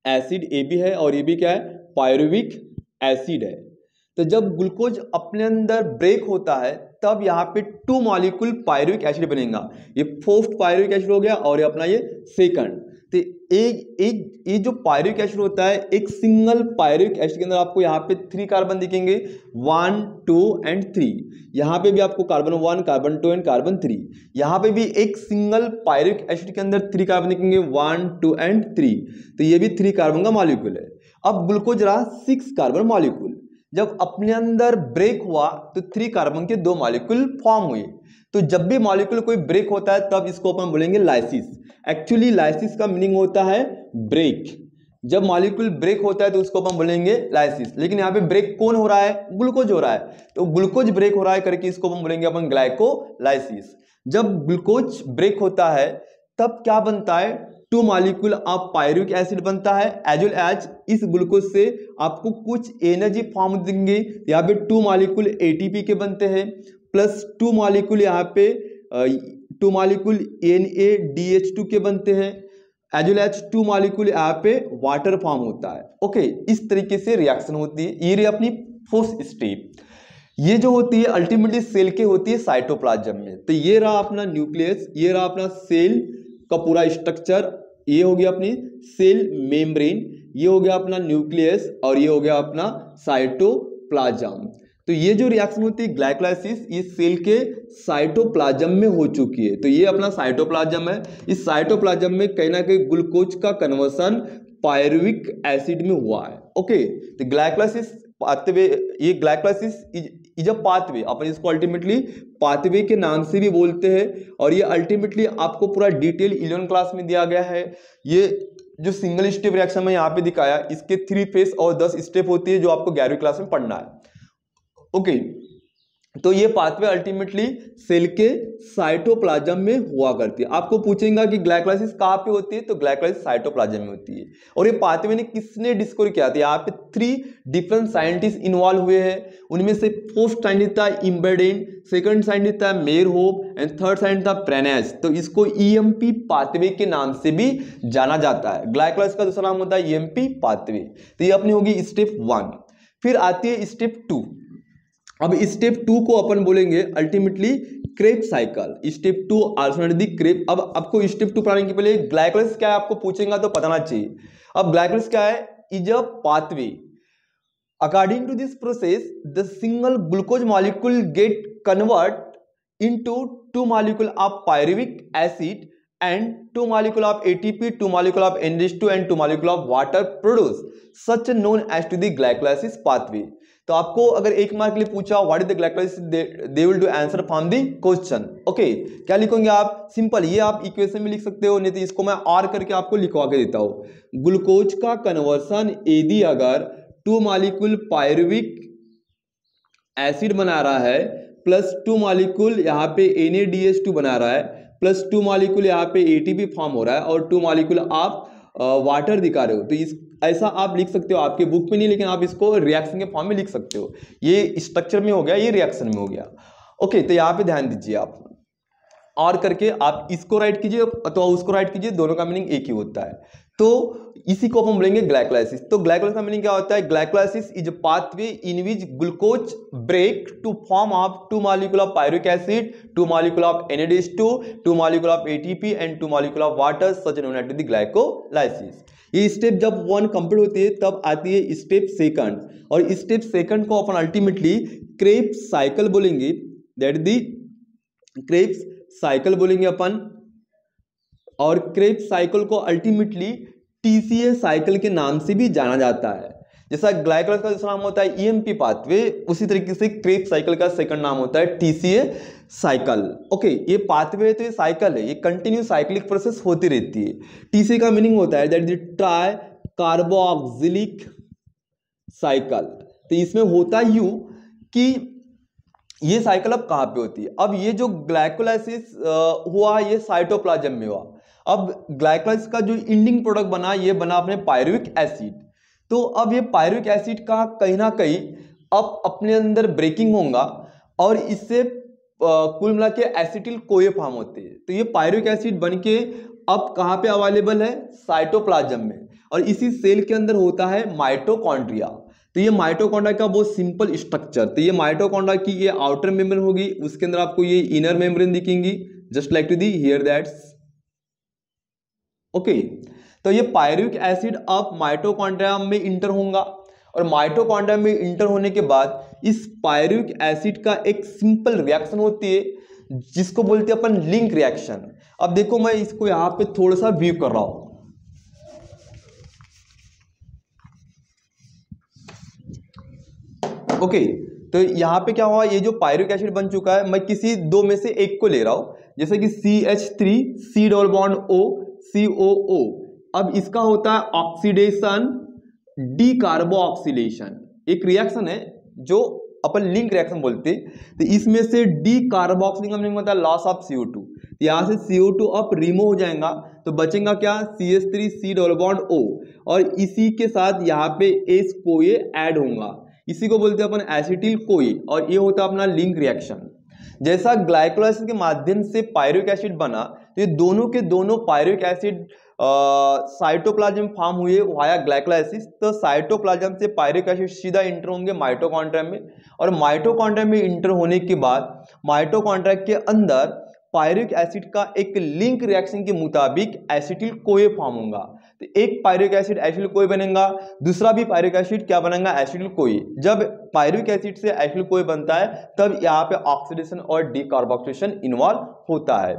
acid, A भी है और ये भी क्या है पायरुविक एसिड है। तो जब ग्लूकोज अपने अंदर ब्रेक होता है तब यहाँ पे 2 मॉलिक्यूल पायरुविक एसिड बनेगा, ये फर्स्ट पायरुविक एसिड हो गया और ये अपना ये सेकंड। तो ये जो पायरुविक एसिड होता है, एक सिंगल पायरुविक एसिड के अंदर आपको यहाँ पे 3 कार्बन दिखेंगे, 1 2 एंड 3। यहाँ पे भी आपको कार्बन 1 कार्बन 2 एंड कार्बन 3। यहाँ पे भी एक सिंगल पायरुविक एसिड के अंदर 3 कार्बन दिखेंगे, 1 2 एंड 3। तो ये भी 3 कार्बन का मॉलिक्यूल है। अब ग्लूकोज रहा 6 कार्बन मॉलिक्यूल, जब अपने अंदर ब्रेक हुआ तो 3 कार्बन के 2 मॉलिक्यूल फॉर्म हुए। तो जब भी मॉलिक्यूल कोई ब्रेक होता है तब इसको अपन बोलेंगे लाइसिस। एक्चुअली लाइसिस का मीनिंग होता है ब्रेक, जब मॉलिक्यूल ब्रेक होता है तो उसको अपन बोलेंगे लाइसिस। लेकिन यहाँ पे ब्रेक कौन हो रहा है, ग्लूकोज हो रहा है, तो ग्लूकोज ब्रेक हो रहा है करके इसको अपन बोलेंगे अपन ग्लाइकोलाइसिस। जब ग्लूकोज ब्रेक होता है तब क्या बनता है, 2 मॉलिक्यूल ऑफ पायरुविक एसिड बनता है, एज वेल एज इस ग्लूकोज से आपको कुछ एनर्जी फॉर्म देंगे। यहाँ पे 2 मॉलिक्यूल ATP के बनते हैं, प्लस 2 मॉलिक्यूल यहाँ पे 2 मॉलिक्यूल NaDH2 के बनते हैं, एज वेल एज 2 मॉलिक्यूल यहाँ पे वाटर फॉर्म होता है। ओके, इस तरीके से रिएक्शन होती है। ये रही अपनी फर्स्ट स्टेप। ये जो होती है अल्टीमेटली सेल के होती है साइटोप्लाज्म में। तो ये रहा अपना न्यूक्लियस, ये रहा अपना सेल का पूरा स्ट्रक्चर, ये हो गया अपनी सेल मेम्ब्रेन, ये हो गया अपना न्यूक्लियस और ये हो गया अपना साइटोप्लाज्म। तो ये जो रिएक्शन होती है ग्लाइकोलाइसिस, ये सेल के साइटोप्लाज्म में हो चुकी है। तो ये अपना साइटोप्लाज्म है। इस साइटोप्लाज्म में कहीं ना कहीं ग्लूकोज का कन्वर्सन पायरुविक एसिड में हुआ है। ओके, तो ग्लाइकोलाइसिस पाथवे, ये ग्लाइकोलाइसिस इज अ पाथवे, अपन इसको अल्टीमेटली पाथवे के नाम से भी बोलते हैं। और ये अल्टीमेटली आपको पूरा डिटेल 11 क्लास में दिया गया है। ये जो सिंगल स्टेप रिएक्शन में यहाँ पे दिखाया, इसके 3 फेज और 10 स्टेप होती है जो आपको 11वीं क्लास में पढ़ना है। ओके, तो ये पाथवे अल्टीमेटली सेल के साइटोप्लाज्म में हुआ करती है। आपको पूछेगा कि ग्लाइकोलाइसिस कहाँ पे होती है, तो ग्लाइकोलाइसिस साइटोप्लाज्म में होती है। और ये पाथवे ने किसने डिस्कवर किया था, यहाँ पे 3 डिफरेंट साइंटिस्ट इन्वॉल्व हुए हैं। उनमें से फर्स्ट साइंटिस्ट था इम्बेडेन, सेकंड साइंटिस्ट था मेयरहोफ एंड थर्ड साइंटिस्ट था प्रेनेस। तो इसको EMP पाथवे के नाम से भी जाना जाता है। ग्लाइकोलाइसिस का दूसरा नाम होता है EMP पाथवे। तो ये अपनी होगी स्टेप 1। फिर आती है स्टेप 2। अब स्टेप 2 को अपन बोलेंगे ultimately Krebs cycle. Step 2 alternate Krebs. अब आपको स्टेप 2 पढ़ाने के पहले ग्लाइकोलाइसिस क्या है आपको पूछेगा तो बताना चाहिए। अब ग्लाइकोलाइसिस क्या है, is a pathway. According to this process the single glucose molecule get convert into 2 molecule of pyruvic acid and 2 molecule of ATP, 2 molecule of NH2 and 2 molecule of water produce such known as to the glycolysis pathway। तो आपको अगर 1 मार्क के लिए पूछा what is the glycolysis, they will do answer from the question. Okay, क्या लिखोगे आप, सिंपल, ये आप इक्वेशन में लिख सकते हो, नहीं तो इसको मैं और करके आपको लिखवा के देता हूं। ग्लूकोज का कन्वर्सन यदि अगर 2 मॉलिक्यूल पायरुविक एसिड बना रहा है प्लस 2 मॉलिक्यूल यहाँ पे NaDH2 बना रहा है प्लस 2 मॉलिक्यूल यहाँ पे ATP फॉर्म हो रहा है और 2 मॉलिक्यूल आप वाटर दिखा रहे हो, तो इस ऐसा आप लिख सकते हो। आपके बुक में नहीं, लेकिन आप इसको रिएक्शन के फॉर्म में लिख सकते हो। ये स्ट्रक्चर में हो गया, ये रिएक्शन में हो गया। ओके, तो यहाँ पे ध्यान दीजिए आप, और करके आप इसको राइट कीजिए अथवा उसको राइट कीजिए, दोनों का मीनिंग एक ही होता है। तो इसी को हम बोलेंगे ग्लाइकोलाइसिस। तो ग्लाइकोलाइसिस का मीनिंग क्या होता है, glycolysis is a pathway in which glucose break to form of 2 molecule of pyruvic acid, 2 molecule of NaDH2, 2 molecule of ATP and 2 molecule of water such known as the glycolysis. ये स्टेप जब 1 कंप्लीट होती है तब आती है स्टेप 2, और स्टेप 2 को अपन अल्टीमेटली क्रेब्स साइकिल बोलेंगे। दैट द क्रेब्स साइकिल बोलेंगे अपन, और क्रेब्स साइकिल को अल्टीमेटली TCA साइकिल के नाम से भी जाना जाता है। जैसा ग्लाइकोलाइसिस का दूसरा नाम होता है EMP पाथवे, उसी तरीके से क्रेब्स साइकिल का सेकंड नाम होता है TCA साइकिल। ओके, ये पाथवे है तो ये साइकिल है, ये कंटिन्यू साइक्लिक प्रोसेस होती रहती है। TCA का मीनिंग होता है that is try carboxylic cycle. तो इसमें होता यूं कि ये साइकिल अब कहाँ पे होती है, अब ये जो ग्लाइकोलाइसिस हुआ ये साइटोप्लाज्म में हुआ। अब ग्लाइकोलाइसिस का जो इंडिंग प्रोडक्ट बना ये बना अपने पायरुविक एसिड। तो अब ये पायरुविक एसिड का कहीं ना कहीं अब अपने अंदर ब्रेकिंग होगा और इससे कुल मिला के एसिटिल कोए फॉर्म होते हैं। तो ये पायरुविक एसिड बन के अब कहाँ पे अवेलेबल है, साइटोप्लाज्म में, और इसी सेल के अंदर होता है माइटोकॉन्ड्रिया। तो ये माइटोकॉन्ड्रिया का बहुत सिंपल स्ट्रक्चर, तो ये माइटोकॉन्ड्रिया की ये आउटर मेम्ब्रेन होगी, उसके अंदर आपको ये इनर मेम्ब्रेन दिखेंगी, just like to the here that's. Okay, तो ये पायरुविक एसिड अब माइटोकॉन्ड्रिया में इंटर होगा, और माइटोकॉन्ड्रिया में इंटर होने के बाद इस पायरुविक एसिड का एक सिंपल रिएक्शन होती है जिसको बोलते हैं अपन लिंक रिएक्शन। अब देखो मैं इसको यहाँ पे थोड़ा सा व्यू कर रहा हूं। ओके, तो यहाँ पे क्या हुआ, ये जो पायरुविक एसिड बन चुका है, मैं किसी 2 में से एक को ले रहा हूं, जैसे कि CH3 C double bond O COO। अब इसका होता है ऑक्सीडेशन डीकार्बोक्सिलेशन, एक रिएक्शन है जो अपन लिंक रिएक्शन बोलते हैं। तो इसमें से डीकार्बोक्सिलेशन का मीनिंग होता है लॉस ऑफ CO2। यहाँ से CO2 अब रिमूव हो जाएगा तो बचेगा क्या, CH3 C double bond O, और इसी के साथ यहाँ पे H कोए ऐड होगा, इसी को बोलते हैं अपन एसिटिल कोए, और ये होता है अपना लिंक रिएक्शन। जैसा ग्लाइकोलाइसिस के माध्यम से पायरुविक एसिड बना, तो ये दोनों के दोनों पायरुविक एसिड साइटोप्लाज्म फॉर्म हुए वाया ग्लाइकोलाइसिस। तो साइटोप्लाज्म से पायरुविक एसिड सीधा इंटर होंगे माइटोकॉन्ड्रिया में, और माइटोकॉन्ड्रिया में इंटर होने के बाद माइटोकॉन्ड्रिया के अंदर पायरुविक एसिड का एक लिंक रिएक्शन के मुताबिक एसिटिल कोए फॉर्म होगा। तो एक पायरुविक एसिड एसिटिल कोए बनेगा, दूसरा भी पायरुविक एसिड क्या बनेगा, एसिटिल कोए। जब पायरुविक एसिड से एसिटिल कोए बनता है तब यहाँ पे ऑक्सीडेशन और डीकार्बोक्सिलेशन इन्वॉल्व होता है।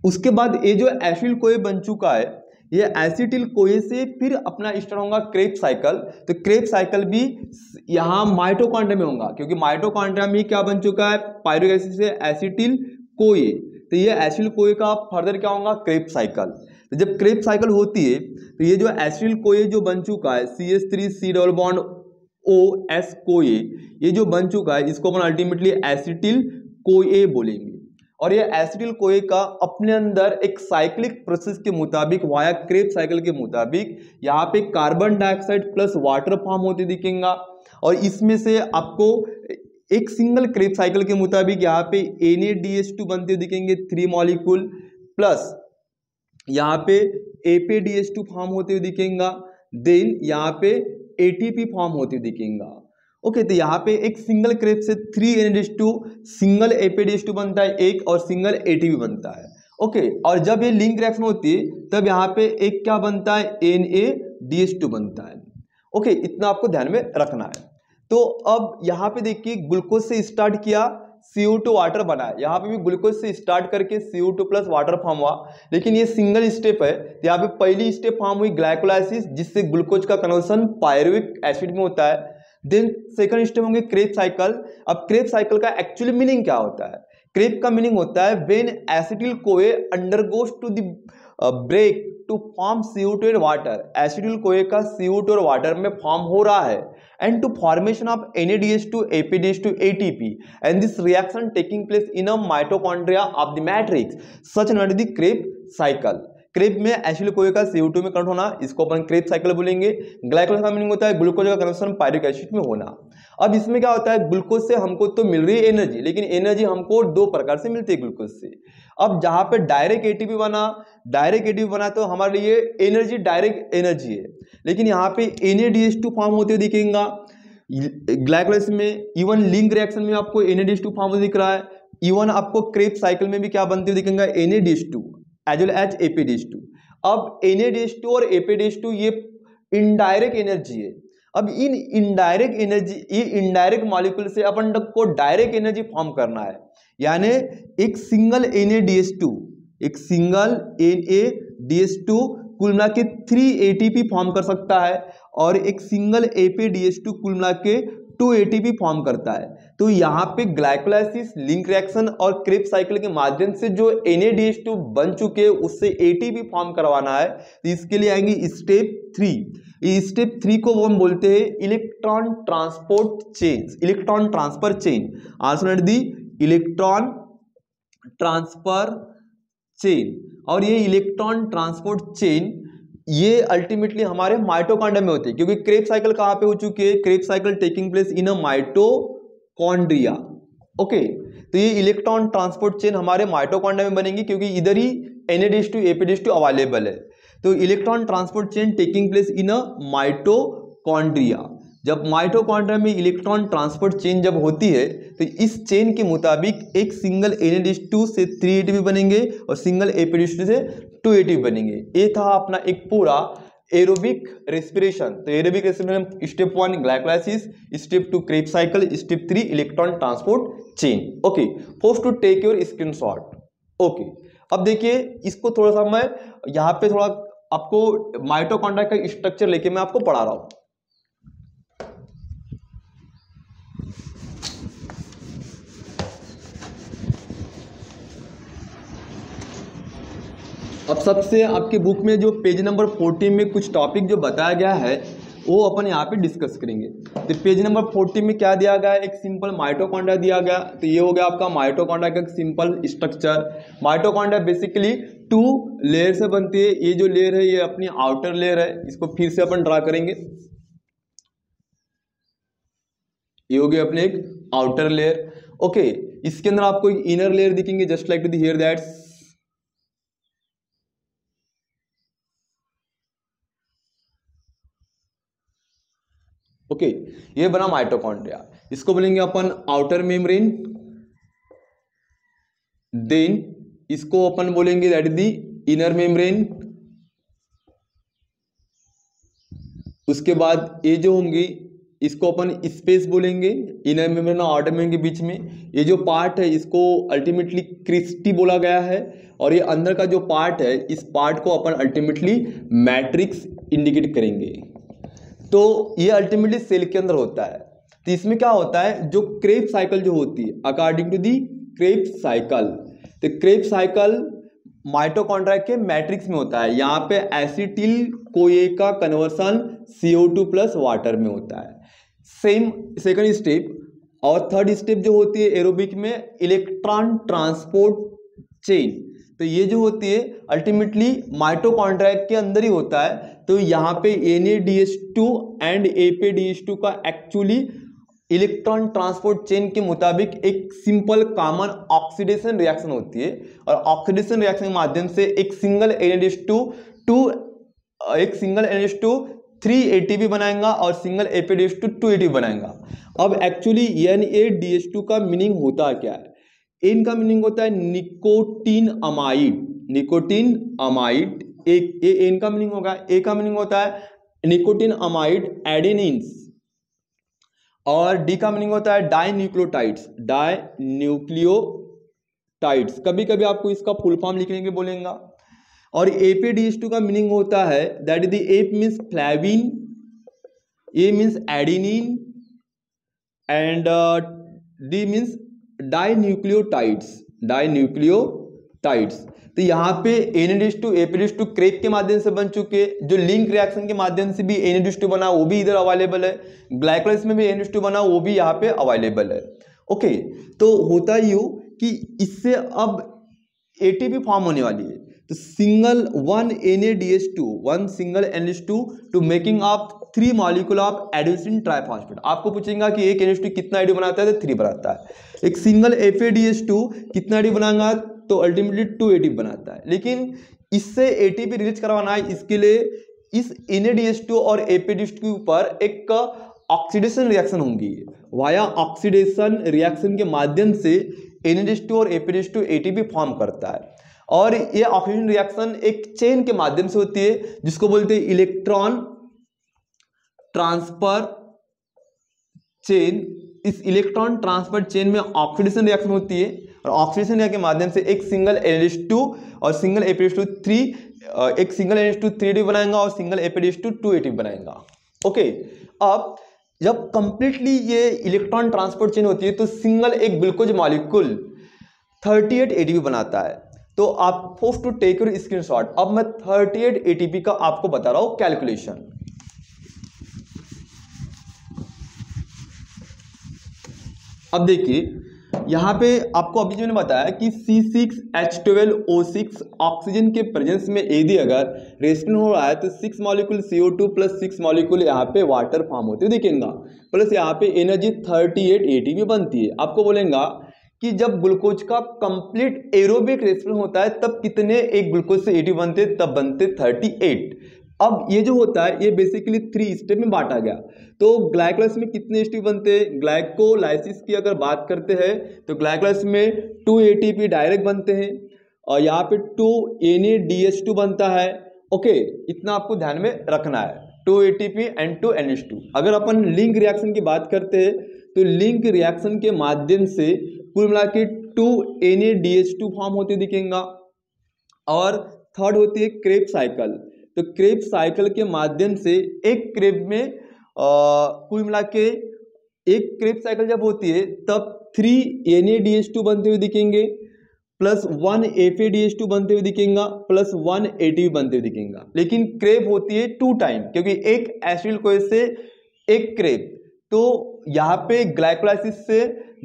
उसके बाद ये जो एसिटिल कोए बन चुका है, ये एसिटिल कोए से फिर अपना स्टार्ट होगा क्रेब्स साइकिल। तो क्रेब्स साइकिल भी यहाँ माइटोकॉन्ड्रिया में होगा, क्योंकि माइटोकॉन्ड्रिया में क्या बन चुका है, पायरुविक एसिड से एसिटिल कोए। तो ये एसिटिल कोए का फर्दर क्या होगा, क्रेब्स साइकिल। तो जब क्रेब्स साइकिल होती है तो ये जो एसिटिल कोए जो बन चुका है CH3 डबल बॉन्ड OS कोए, ये जो बन चुका है इसको अपन अल्टीमेटली एसिटिल कोए बोलेंगे। और ये एसिटिल कोए का अपने अंदर एक साइक्लिक प्रोसेस के मुताबिक वाया क्रेब्स साइकिल के मुताबिक यहाँ पे carbon dioxide plus water form होते दिखेगा। और इसमें से आपको एक सिंगल क्रेब्स साइकिल के मुताबिक यहाँ पे NaDH2 बनते दिखेंगे 3 मॉलिक्यूल, प्लस यहाँ पे APDH2 फॉर्म होते हुए दिखेगा, देन यहाँ पे ATP फॉर्म होते दिखेगा। ओके, तो यहाँ पे एक सिंगल क्रेब्स से 3 NaDH2 सिंगल APDH2 बनता है एक, और सिंगल ATP बनता है। ओके, और जब ये लिंक रिएक्शन होती है तब यहाँ पे एक क्या बनता है, NaDH2 बनता है। ओके, इतना आपको ध्यान में रखना है। तो अब यहाँ पे देखिए ग्लूकोज से स्टार्ट किया, CO2 वाटर बना है। यहाँ पे भी ग्लूकोज से स्टार्ट करके CO2 प्लस वाटर फॉर्म हुआ, लेकिन ये सिंगल स्टेप है। तो यहाँ पे पहली स्टेप फॉर्म हुई ग्लाइकोलाइसिस, जिससे ग्लूकोज का कन्वर्सन पायरुविक एसिड में होता है। देन सेकंड स्टेप होंगे क्रेब्स साइकिल। अब क्रेब्स साइकिल का एक्चुअली मीनिंग क्या होता है, क्रेब का मीनिंग होता है when acetyl CoA undergoes to the break to form CO2 and water. Acetyl CoA का CO2 और वाटर में फॉर्म हो रहा है, and to formation of NaDH2, APDH2, ATP, and this reaction taking place in a mitochondria of the matrix, such known as the Krebs cycle। Krebs में एसिटिल कोए का CO2 में कन्वर्ट होना, इसको अपन क्रेब साइकिल बोलेंगे। ग्लाइकोलाइसिस का मीनिंग होता है ग्लूकोज का कन्वर्सन पायरुविक एसिड में होना। अब इसमें क्या होता है, ग्लूकोज से हमको तो मिल रही है एनर्जी, लेकिन एनर्जी हमको दो प्रकार से मिलती है ग्लूकोज से। अब जहां पे डायरेक्ट एटीपी बना तो हमारे लिए एनर्जी डायरेक्ट एनर्जी है, लेकिन यहाँ पे NaDH2 फॉर्म होते हुए दिखेगा ग्लाइकोलाइसिस में। इवन लिंक रिएक्शन में आपको NaDH2 फॉर्म होते दिख रहा है। इवन आपको क्रेब्स साइकिल में भी क्या बनते हुए दिखेगा, NaDH2 as well as APDH2। अब NaDH2 और APDH2 ये इनडायरेक्ट एनर्जी है। अब इन इनडायरेक्ट एनर्जी, ये इनडायरेक्ट मॉलिक्यूल से अपन को डायरेक्ट एनर्जी फॉर्म करना है, यानी एक सिंगल NaDH2 कुल मिला के 3 ATP फॉर्म कर सकता है, और एक सिंगल APDH2 कुल मिला के 2 ATP फॉर्म करता है। तो यहाँ पे ग्लाइकोलाइसिस, लिंक रिएक्शन और क्रेब्स साइकिल के माध्यम से जो NaDH2 बन चुके हैं उससे ATP फॉर्म करवाना है। तो इसके लिए आएंगे स्टेप 3। स्टेप 3 को हम बोलते हैं electron transport chain, electron transfer chain. Answer the electron transfer chain. और ये इलेक्ट्रॉन ट्रांसपोर्ट चेन ये अल्टीमेटली हमारे माइटोकॉन्ड्रिया में होती है, क्योंकि क्रेब्स साइकिल कहाँ पे हो चुकी है, Krebs cycle taking place in a mitochondria. Okay, तो ये इलेक्ट्रॉन ट्रांसपोर्ट चेन हमारे माइटोकॉन्ड्रिया में बनेंगी, क्योंकि इधर ही NaDH2 APDH2 अवेलेबल है। तो electron transport chain taking place in a mitochondria. जब माइटोकॉन्ड्रिया में इलेक्ट्रॉन ट्रांसपोर्ट चेन जब होती है तो इस चेन के मुताबिक एक सिंगल NaDH2 से 3 ATP बनेंगे और सिंगल APDH2 से 2 ATP बनेंगे। ये था अपना एक पूरा एरोबिक रेस्पिरेशन। तो aerobic respiration step 1 glycolysis, step 2 Krebs cycle, step 3 electron transport chain. Okay, first to take your screenshot. Okay, अब देखिए इसको थोड़ा सा मैं यहाँ पे थोड़ा आपको माइटोकॉन्ड्रिया का स्ट्रक्चर लेके मैं आपको पढ़ा रहा हूँ। अब सबसे आपके बुक में जो पेज नंबर 14 में कुछ टॉपिक जो बताया गया है वो अपन यहाँ पे डिस्कस करेंगे। तो पेज नंबर 14 में क्या दिया गया है, एक सिंपल माइटोकॉन्ड्रिया दिया गया। तो ये हो गया आपका माइटोकॉन्ड्रिया का simple structure. Mitochondria basically 2 layer से बनती है। ये जो लेयर है ये अपनी आउटर लेयर है, इसको फिर से अपन ड्रा करेंगे। ये हो गया अपने एक आउटर लेयर। ओके, इसके अंदर आपको एक इनर लेयर दिखेंगे just like to the here that's okay. ये बना माइटोकॉन्ड्रिया, इसको बोलेंगे अपन आउटर मेम्ब्रेन। देन इसको अपन बोलेंगे that is the inner membrane. उसके बाद ये जो होंगी इसको अपन स्पेस बोलेंगे, इनर मेम्ब्रेन और आउटर मेम्ब्रेन के बीच में ये जो पार्ट है इसको अल्टीमेटली क्रिस्टी बोला गया है, और ये अंदर का जो पार्ट है इस पार्ट को अपन अल्टीमेटली मैट्रिक्स इंडिकेट करेंगे। तो ये अल्टीमेटली सेल के अंदर होता है। तो इसमें क्या होता है, जो क्रेब्स साइकिल जो होती है according to the Krebs cycle, तो क्रेब्स साइकिल माइटोकॉन्ड्रिया के मैट्रिक्स में होता है। यहाँ पे एसिटिल कोए का कन्वर्सन CO2 प्लस वाटर में होता है। सेम सेकंड स्टेप और थर्ड स्टेप जो होती है एरोबिक में इलेक्ट्रॉन ट्रांसपोर्ट चेन, तो ये जो होती है अल्टीमेटली माइटोकॉन्ड्रिया के अंदर ही होता है। तो यहाँ पे NADH2 एंड APDH2 का एक्चुअली इलेक्ट्रॉन ट्रांसपोर्ट चेन के मुताबिक एक सिंपल कॉमन ऑक्सीडेशन रिएक्शन होती है, और ऑक्सीडेशन रिएक्शन के माध्यम से एक सिंगल NADH2 3 ATP बनाएगा और सिंगल APDH2 2 ATP बनाएगा। अब एक्चुअली NADH2 का मीनिंग होता क्या है, इनका मीनिंग होता है निकोटीन अमाइड। निकोटीन अमाइड एक इनका मीनिंग होगा, ए का मीनिंग होता है निकोटीन अमाइड एडेनिन्स, और डी का मीनिंग होता है डाइन्यूक्लियोटाइड्स। डाइन्यूक्लियोटाइड्स कभी कभी आपको इसका फुल फॉर्म लिखने के बोलेंगे। और APDH2 का मीनिंग होता है that is the A means flavin, A means adenine and D means dinucleotides. तो यहाँ पे NADH2 APDH2 क्रेब के माध्यम से बन चुके, जो लिंक रिएक्शन के माध्यम से भी NADH2 बना वो भी इधर अवेलेबल है, ग्लाइकोलाइसिस में भी NADH2 बना वो भी यहाँ पे अवेलेबल है। ओके, तो होता यूं कि इससे अब ATP फॉर्म होने वाली है। तो single one NADH2 to making of 3 molecule of adenosine triphosphate. आपको पूछेगा कि एक NADH2 कितना ATP बनाता है, तो 3 बनाता है। एक सिंगल FADH2 कितना ATP बनाएगा, तो अल्टीमेटली 2 ATP बनाता है। लेकिन इससे ATP रिलीज करवाना है, इसके लिए इस NADH2 और APDH2 के ऊपर एक ऑक्सीडेशन रिएक्शन होंगी। वाया ऑक्सीडेशन रिएक्शन के माध्यम से NADH2 और APDH2 ATP फॉर्म करता है, और ये ऑक्सीडेशन रिएक्शन एक चेन के माध्यम से होती है जिसको बोलते हैं इलेक्ट्रॉन ट्रांसफर चेन। इस इलेक्ट्रॉन ट्रांसफर चेन में ऑक्सीडेशन रिएक्शन होती है, और ऑक्सीडेशन रिएक्शन के माध्यम से एक सिंगल NADH2 और सिंगल APDH2 एक सिंगल NADH2 3 ATP बनाएगा और सिंगल APDH2 2 ATP बनाएगा। ओके, अब जब कंप्लीटली ये इलेक्ट्रॉन ट्रांसपोर्ट चेन होती है तो सिंगल एक ग्लूकोज मॉलिक्यूल 38 ATP बनाता है। तो आप force to take your screenshot. अब मैं 38 ATP का आपको बता रहा हूं कैलकुलेशन। अब देखिए यहां पे आपको अभी जो मैंने बताया कि C6H12O6 ऑक्सीजन के प्रेजेंस में यदि अगर रेस्पिन हो रहा है तो 6 मॉलिक्यूल CO2 प्लस 6 मॉलिक्यूल यहाँ पे वाटर फॉर्म होते हुए दिखेगा, प्लस यहाँ पे एनर्जी 38 ATP बनती है। आपको बोलेगा कि जब ग्लूकोज का कंप्लीट एरोबिक रेस्पिन होता है तब कितने एक ग्लूकोज से ATP बनते, तब बनते 38। अब ये जो होता है ये बेसिकली 3 स्टेप में बांटा गया। तो ग्लाइकोलाइसिस में कितने ATP बनते हैं, ग्लाइकोलाइसिस की अगर बात करते हैं तो ग्लाइकोलाइसिस में 2 ATP डायरेक्ट बनते हैं, और यहाँ पे 2 NADH2 बनता है। ओके, इतना आपको ध्यान में रखना है, 2 ATP एंड 2 NH2। अगर अपन लिंक रिएक्शन की बात करते हैं तो लिंक रिएक्शन के माध्यम से कुल मिला के 2 NADH2 फॉर्म होते दिखेगा। और थर्ड होती है क्रेब साइकिल। तो क्रेब साइकिल के माध्यम से एक क्रेब में कुल मिला के एक क्रेब साइकिल जब होती है तब 3 NADH2 बनते हुए दिखेंगे, प्लस 1 FADH2 बनते हुए दिखेगा, प्लस 1 ATP बनते हुए दिखेगा। लेकिन क्रेब होती है 2 टाइम, क्योंकि एक एसिड कोए से एक क्रेब। तो यहाँ पे ग्लाइकोलाइसिस से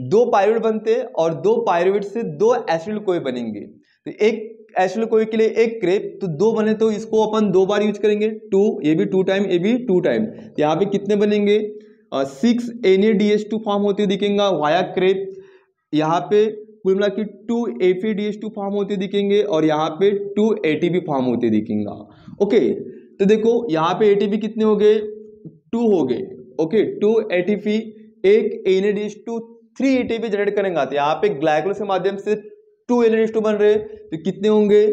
2 पायरुवेट बनते हैं और 2 पायरुवेट से 2 एसिड कोए बनेंगे। तो एक एसिड कोए के लिए एक क्रेब, तो 2 बने तो इसको अपन 2 बार यूज करेंगे, 2, ये भी 2 टाइम, ये भी 2 टाइम। यहाँ पे कितने बनेंगे, 6 NADH2 फॉर्म होते दिखेगा वाया क्रेब। यहाँ पे कुल मिला के 2 FADH2 फॉर्म होते दिखेंगे और यहाँ पे 2 ATP फॉर्म होते दिखेंगे। ओके, तो देखो यहाँ पे ATP कितने हो गए, 2 हो गए। ओके, 2 ATP, एक NADH2 3 ATP जनरेट करेंगे, तो यहाँ पे ग्लाइकोलाइसिस के माध्यम से 2 NADH2 बन रहे, तो कितने होंगे,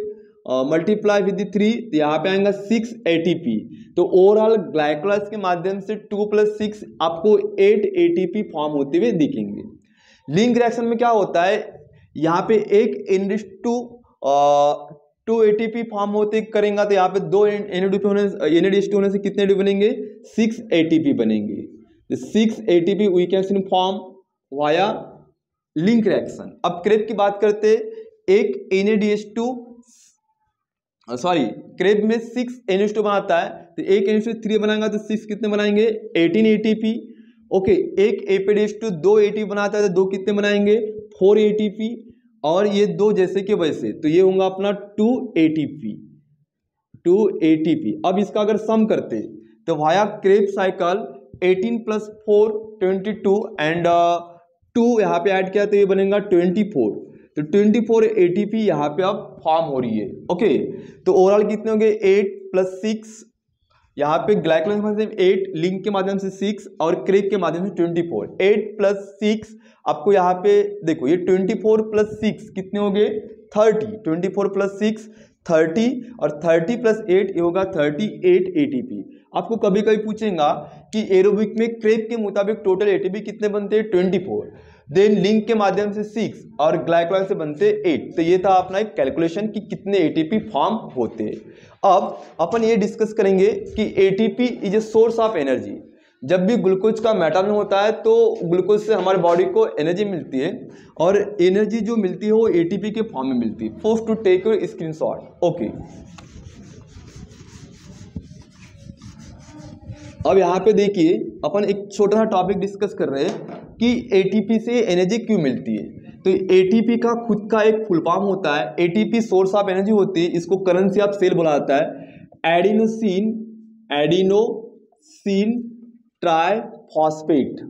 मल्टीप्लाई विद 3, तो यहाँ पे आएगा 6 ATP। तो ओवरऑल ग्लाइकोलाइसिस के माध्यम से 2 + 6 आपको 8 ATP फॉर्म होते हुए दिखेंगे। लिंक रिएक्शन में क्या होता है, यहाँ पे एक NADH2 2 ATP फॉर्म होते करेंगे, तो यहाँ पे 2 NADH2 होने से कितने ATP बनेंगे, 6 ATP बनेंगे। 6 ATP we can form via link reaction. अब क्रेब की बात करते, एक NADH2 सॉरी क्रेब में 6 NH2 बनाता है, तो एक NH2 3 बनाएंगे तो 6 कितने बनाएंगे, 18 ATP। ओके, एक FADH2 2 ATP बनाता है, तो 2 कितने बनाएंगे, 4 ATP, और ये 2 जैसे के वैसे, तो ये होगा अपना 2 ATP। अब इसका अगर सम करते तो वाया क्रेब साइकिल 18 + 4 22 एंड 2 यहाँ पे ऐड किया तो ये बनेगा 24, तो 24 ATP यहाँ पे अब फॉर्म हो रही है। ओके, तो ओवरऑल कितने हो गए, 8 + 6, यहाँ पे ग्लाइकोलाइसिस के माध्यम से 8, लिंक के माध्यम से 6 और क्रेब के माध्यम से 24, 8 + 6 आपको यहाँ पे देखो, ये 24 + 6 कितने हो गए, 30, 24 + 6 30 और 30 + 8 ये होगा 38 ATP। आपको कभी कभी पूछेगा कि एरोबिक में क्रेब के मुताबिक टोटल ATP कितने बनते हैं, 24, देन लिंक के माध्यम से 6 और ग्लाइकोलाइसिस से बनते 8। तो ये था अपना एक कैलकुलेशन कि कितने ATP फॉर्म होते हैं। अब अपन ये डिस्कस करेंगे कि ATP is a source of energy. जब भी ग्लूकोज का मेटाबॉलिज्म होता है तो ग्लूकोज से हमारे बॉडी को एनर्जी मिलती है, और एनर्जी जो मिलती है वो ATP के फॉर्म में मिलती है। Force to take your screenshot. Okay, अब यहाँ पे देखिए अपन एक छोटा सा टॉपिक डिस्कस कर रहे हैं कि ATP से एनर्जी क्यों मिलती है। तो ATP का खुद का एक फुल फॉर्म होता है, ATP सोर्स ऑफ एनर्जी होती है, इसको करेंसी ऑफ सेल बोला जाता है। एडिनोसिन ट्राइफॉस्फेट,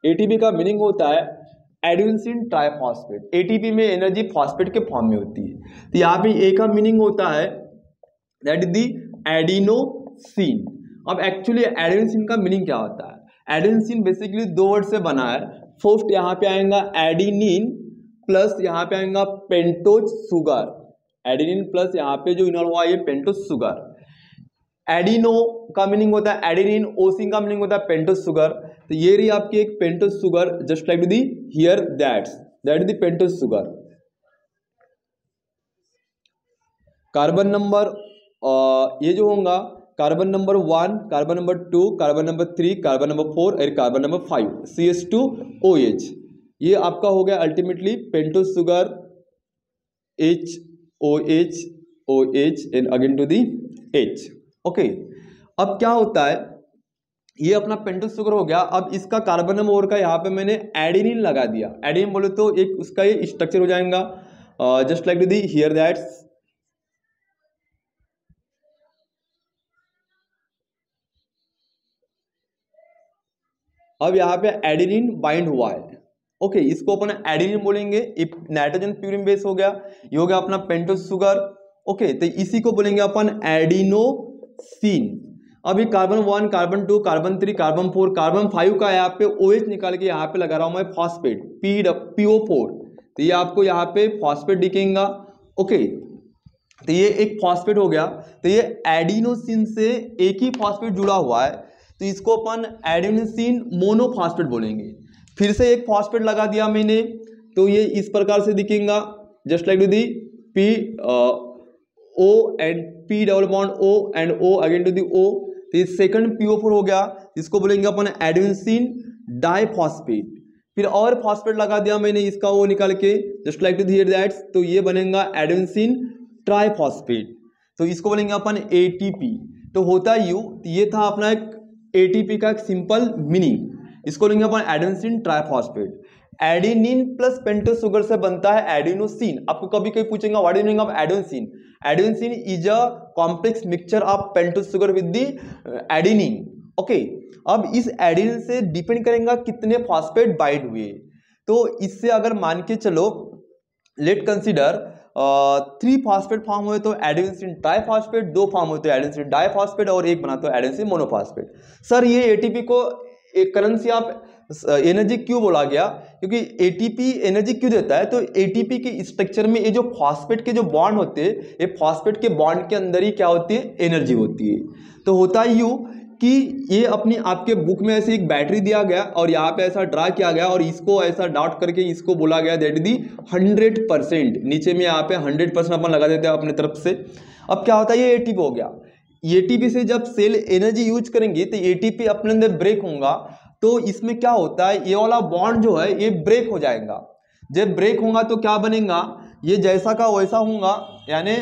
ATP का मीनिंग होता है एडिनोसिन ट्राइफॉस्फेट। ATP में एनर्जी फॉस्फेट के फॉर्म में होती है। तो यहाँ पे A का मीनिंग होता है दैट इज दी एडिनोसिन। अब एक्चुअली एडिनोसिन का मीनिंग क्या होता है, एडिनोसिन बेसिकली 2 वर्ड से बना है। फर्स्ट यहाँ पे आएगा एडिनिन प्लस यहाँ पे आएगा पेंटोज शुगर, एडिनिन प्लस यहाँ पे जो इन्वॉल्व हुआ ये पेंटोज शुगर। एडिनो का मीनिंग होता है एडिनिन, ओसिन का मीनिंग होता है पेंटोज शुगर। तो ये रही आपकी एक pentose sugar, just like the here that is the pentose sugar. Carbon number ये जो होगा carbon number 1, carbon number 2, carbon number 3, carbon number 4 और कार्बन नंबर 5, CH2OH, ये आपका हो गया ultimately pentose sugar, OH and again to the H। Okay, अब क्या होता है, ये अपना पेंटोज शुगर हो गया। अब इसका कार्बन नंबर का यहाँ पे मैंने एडेनिन लगा दिया। एडेनिन बोले तो एक उसका ये स्ट्रक्चर हो जाएगा just like the here that's. अब यहाँ पे एडेनिन बाइंड हुआ है। ओके, इसको अपन एडेनिन बोलेंगे। नाइट्रोजन प्यूरिन बेस हो गया, ये हो गया अपना पेंटोज शुगर। ओके, तो इसी को बोलेंगे अपन एडिनोसिन। अभी carbon 1, carbon 2, carbon 3, carbon 4, carbon 5 का यहाँ पे OH निकाल के यहाँ पे लगा रहा हूं मैं फॉस्फेट PO4, तो ये आपको यहाँ पे फॉस्फेट दिखेगा। ओके, तो ये एक फॉस्फेट हो गया। तो ये एडिनोसिन से एक ही फॉस्फेट जुड़ा हुआ है, तो इसको अपन एडिनोसिन मोनोफॉस्फेट बोलेंगे। फिर से एक फॉस्फेट लगा दिया मैंने, तो ये इस प्रकार से दिखेगा just like the P O and P double bond O and O again to the O। तो ये सेकंड PO4 हो गया, इसको बोलेंगे अपन एडिनोसिन डाइफॉस्फेट। फिर और फॉस्फेट लगा दिया मैंने इसका O निकाल के just like to here that, तो ये बनेगा एडिनोसिन ट्राइफॉस्फेट। तो इसको बोलेंगे अपन ATP। तो होता यू, ये था अपना एक ATP का एक सिंपल मीनिंग। इसको लेंगे अपन adenosine triphosphate. Adenine plus pentose sugar से बनता है एडिनोसिन। आपको कभी कभी पूछेंगे what is meaning of adenosine. Adenosine is a complex mixture of pentose sugar with the adenine. Okay, अब इस एडेनिन से डिपेंड करेगा कितने फॉस्फेट बाइंड हुए। तो इससे अगर मान के चलो लेट कंसिडर 3 फास्फेट फॉर्म हुए तो एडेनोसिन ट्राइफॉस्फेट, 2 फॉर्म हुए तो एडेनोसिन डाइफॉस्फेट और 1 बना तो एडेनोसिन मोनोफॉस्फेट। सर ये एटीपी को एक करेंसी आप एनर्जी क्यों बोला गया, क्योंकि एटीपी एनर्जी क्यों देता है, तो एटीपी के स्ट्रक्चर में ये जो फॉस्फेट के जो बॉन्ड होते हैं, ये फॉस्फेट के बॉन्ड के अंदर ही क्या होती है, एनर्जी होती है। तो होता ही यूँ कि ये अपनी आपके बुक में ऐसे एक बैटरी दिया गया और यहाँ पे ऐसा ड्रा किया गया और इसको ऐसा डॉट करके इसको बोला गया दैट दी 100%, नीचे में यहाँ पे 100% अपन लगा देते हैं अपने तरफ से। अब क्या होता है, ये एटीपी हो गया। एटीपी से जब सेल एनर्जी यूज करेंगे तो एटीपी अपने अंदर ब्रेक होगा, तो इसमें क्या होता है, ये वाला बॉन्ड जो है ये ब्रेक हो जाएगा। जब ब्रेक होगा तो क्या बनेगा, ये जैसा का वैसा होगा, यानी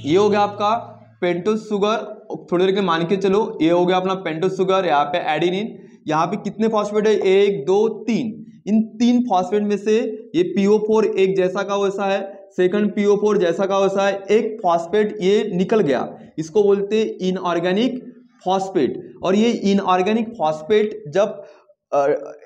ये हो गया आपका पेंटोस शुगर, थोड़ी देर के मान के चलो ये हो गया अपना पेंटोस शुगर, यहाँ पे एडेनिन, यहाँ पे कितने फॉस्फेट है, 1 2 3, इन 3 फॉस्फेट में से ये PO4 एक जैसा का वैसा है, सेकंड PO4 जैसा का वैसा है, एक फॉस्फेट ये निकल गया, इसको बोलते हैं इनऑर्गेनिक फॉस्फेट। और ये इनऑर्गेनिक फॉस्फेट जब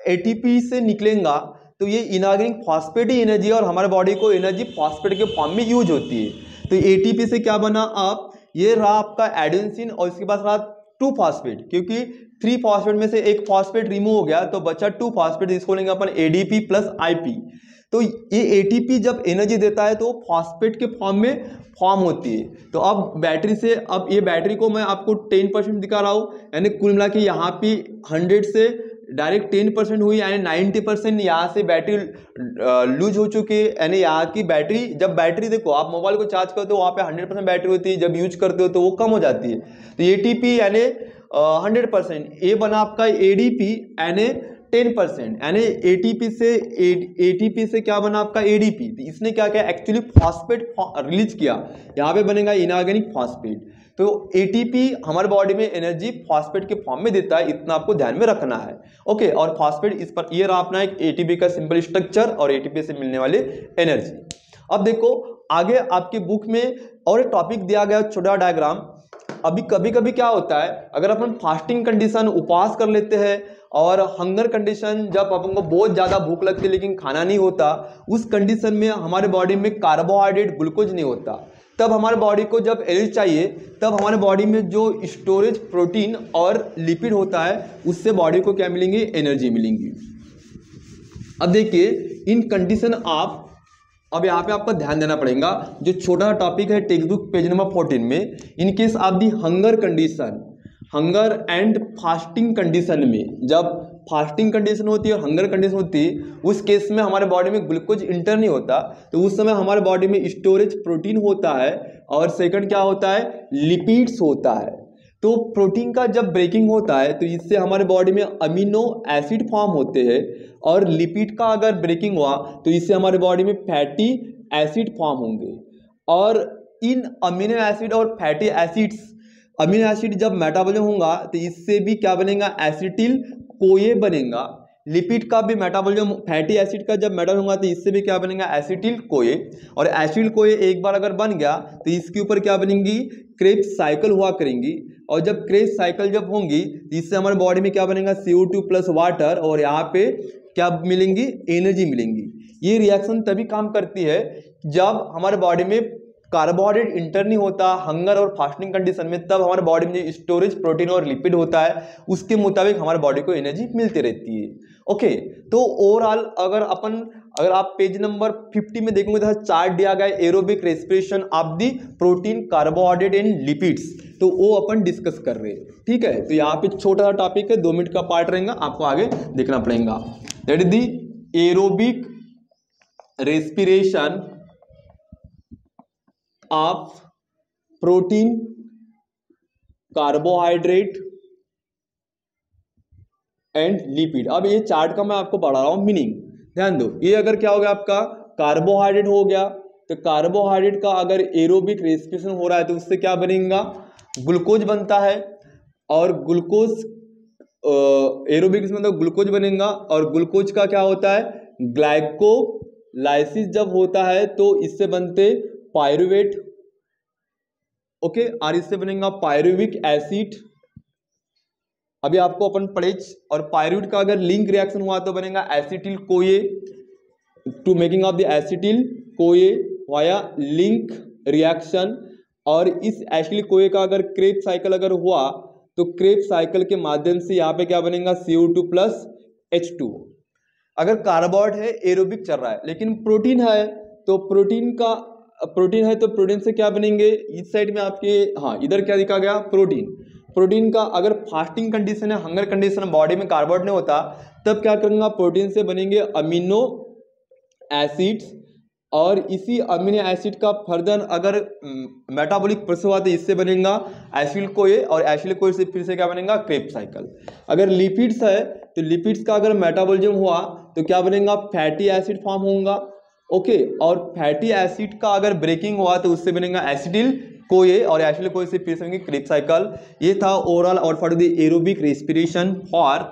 एटीपी से निकलेगा तो ये इनऑर्गेनिक फॉस्फेट ही एनर्जी है और हमारे बॉडी को एनर्जी फॉस्फेट के फॉर्म में यूज होती है। तो एटीपी से क्या बना, आप ये रहा आपका एडेनोसिन और इसके पास रहा 2 फॉस्फेट, क्योंकि 3 फॉस्फेट में से एक फॉस्फेट रिमूव हो गया तो बचा 2 फॉस्फेट, इसको लेंगे अपन ADP प्लस IP। तो ये एटीपी जब एनर्जी देता है तो फॉस्फेट के फॉर्म में फॉर्म होती है। तो अब बैटरी से, अब ये बैटरी को मैं आपको 10% दिखा रहा हूँ, यानी कुल मिला के यहाँ पे 100 से डायरेक्ट 10% हुई, यानी 90% यहाँ से बैटरी लूज हो चुकी है। यानी यहाँ की बैटरी, जब बैटरी देखो आप मोबाइल को चार्ज करते हो वहाँ पे 100% बैटरी होती है, जब यूज करते हो तो वो कम हो जाती है। तो एटीपी यानी 100%, ये बना आपका ADP यानी 10%, यानी एटीपी से क्या बना आपका ADP। तो इसने क्या किया, एक्चुअली फॉस्फेट रिलीज किया, यहाँ पे बनेगा इनऑर्गेनिक फॉस्फेट। तो एटीपी हमारे बॉडी में एनर्जी फॉस्फेट के फॉर्म में देता है, इतना आपको ध्यान में रखना है। ओके, और फॉस्फेट इस पर ये रहा अपना एक एटीपी का सिंपल स्ट्रक्चर और एटीपी से मिलने वाले एनर्जी। अब देखो आगे आपकी बुक में और एक टॉपिक दिया गया छोटा डायग्राम। अभी कभी कभी क्या होता है, अगर अपन फास्टिंग कंडीशन उपवास कर लेते हैं और हंगर कंडीशन, जब अपन को बहुत ज़्यादा भूख लगती है लेकिन खाना नहीं होता, उस कंडीशन में हमारे बॉडी में कार्बोहाइड्रेट ग्लूकोज नहीं होता, तब हमारे बॉडी को जब एनर्जी चाहिए तब हमारे बॉडी में जो स्टोरेज प्रोटीन और लिपिड होता है उससे बॉडी को क्या मिलेंगे, एनर्जी मिलेंगी। अब देखिए इन कंडीशन आप, अब यहाँ पे आपका ध्यान देना पड़ेगा, जो छोटा टॉपिक है टेक्स्ट बुक पेज नंबर 14 में, इन केस आप the hunger condition, hunger and fasting condition में, जब फास्टिंग कंडीशन होती है और हंगर कंडीशन होती है, उस केस में हमारे बॉडी में ग्लूकोज इंटर नहीं होता, तो उस समय हमारे बॉडी में स्टोरेज प्रोटीन होता है और सेकंड क्या होता है, लिपिड्स होता है। तो प्रोटीन का जब ब्रेकिंग होता है तो इससे हमारे बॉडी में अमीनो एसिड फॉर्म होते हैं, और लिपिड का अगर ब्रेकिंग हुआ तो इससे हमारे बॉडी में फैटी एसिड फॉर्म होंगे। और इन अमीनो एसिड और फैटी एसिड्स, अमीनो एसिड जब मेटाबॉलिज्म होगा तो इससे भी क्या बनेगा, एसिटिल कोए बनेगा। लिपिड का भी मेटाबॉलिज्म, फैटी एसिड का जब मेटाबॉलिज्म होगा तो इससे भी क्या बनेगा, एसिटिल कोए। और एसिटिल कोए एक बार अगर बन गया तो इसके ऊपर क्या बनेंगी, क्रेब्स साइकिल हुआ करेंगी, और जब क्रेब्स साइकिल जब होंगी तो इससे हमारे बॉडी में क्या बनेगा, CO2 प्लस वाटर, और यहाँ पे क्या मिलेंगी, एनर्जी मिलेंगी। ये रिएक्शन तभी काम करती है जब हमारे बॉडी में कार्बोहाइड्रेट इंटर नहीं होता हंगर और फास्टिंग कंडीशन में, तब हमारे बॉडी में स्टोरेज प्रोटीन और लिपिड होता है, उसके मुताबिक हमारे बॉडी को एनर्जी मिलती रहती है। ओके, तो ओवरऑल अगर आप पेज नंबर 50 में देखोगे तो चार्ट दिया गया है aerobic respiration of the protein, carbohydrate and lipids, तो वो अपन डिस्कस कर रहे हैं। ठीक है, तो यहाँ पे छोटा सा टॉपिक है, 2 मिनट का पार्ट रहेगा, आपको आगे देखना पड़ेगा। That is the aerobic respiration of protein, carbohydrate and lipid. अब ये चार्ट का मैं आपको पढ़ा रहा हूं मीनिंग, ध्यान दो। ये अगर क्या हो गया आपका कार्बोहाइड्रेट हो गया, तो कार्बोहाइड्रेट का अगर एरोबिक रेस्पिरेशन हो रहा है तो उससे क्या बनेगा, ग्लूकोज बनता है, और ग्लूकोज एरोबिक मतलब ग्लूकोज बनेगा, और ग्लूकोज का क्या होता है, ग्लाइकोलाइसिस जब होता है तो इससे बनते पायरुवेट। ओके, और इससे बनेगा पायरुविक एसिड, अभी आपको अपन पढ़ेज और पायरूवेट का अगर लिंक रिएक्शन हुआ तो बनेगा acetyl CoA to making of the acetyl CoA via link reaction. और इस एसिटिल कोए का अगर क्रेब्स साइकिल अगर हुआ तो क्रेब्स साइकिल के माध्यम से यहाँ पे क्या बनेगा CO2 प्लस H2। अगर कार्बोहाइड्रेट है एरोबिक चल रहा है, लेकिन प्रोटीन है तो प्रोटीन से क्या बनेंगे, इस साइड में आपके, हाँ इधर क्या लिखा गया, प्रोटीन का अगर फास्टिंग कंडीशन है, हंगर कंडीशन, बॉडी में कार्बोहाइड्रेट नहीं होता, तब क्या करूँगा, प्रोटीन से बनेंगे अमीनो एसिड्स। और इसी अमीनो एसिड का फर्दर अगर मेटाबॉलिक प्रोसेस हुआ तो इससे बनेगा एसिटिल कोए, और एसिटिल कोए से फिर से क्या बनेगा, क्रेब्स साइकिल। अगर लिपिड्स है तो लिपिड्स का अगर मेटाबॉलिज्म हुआ तो क्या बनेगा, फैटी एसिड फॉर्म होगा। ओके, और फैटी एसिड का अगर ब्रेकिंग हुआ तो उससे बनेगा एसिटिल कोए, और एसिटिल कोए से फिर से बनेंगे क्रेब्स साइकिल। ये था ओवरऑल और for the aerobic respiration for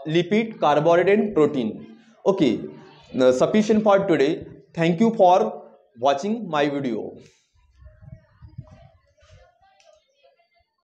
lipid, carbohydrate and protein. Okay, sufficient for today. Thank you for watching my video.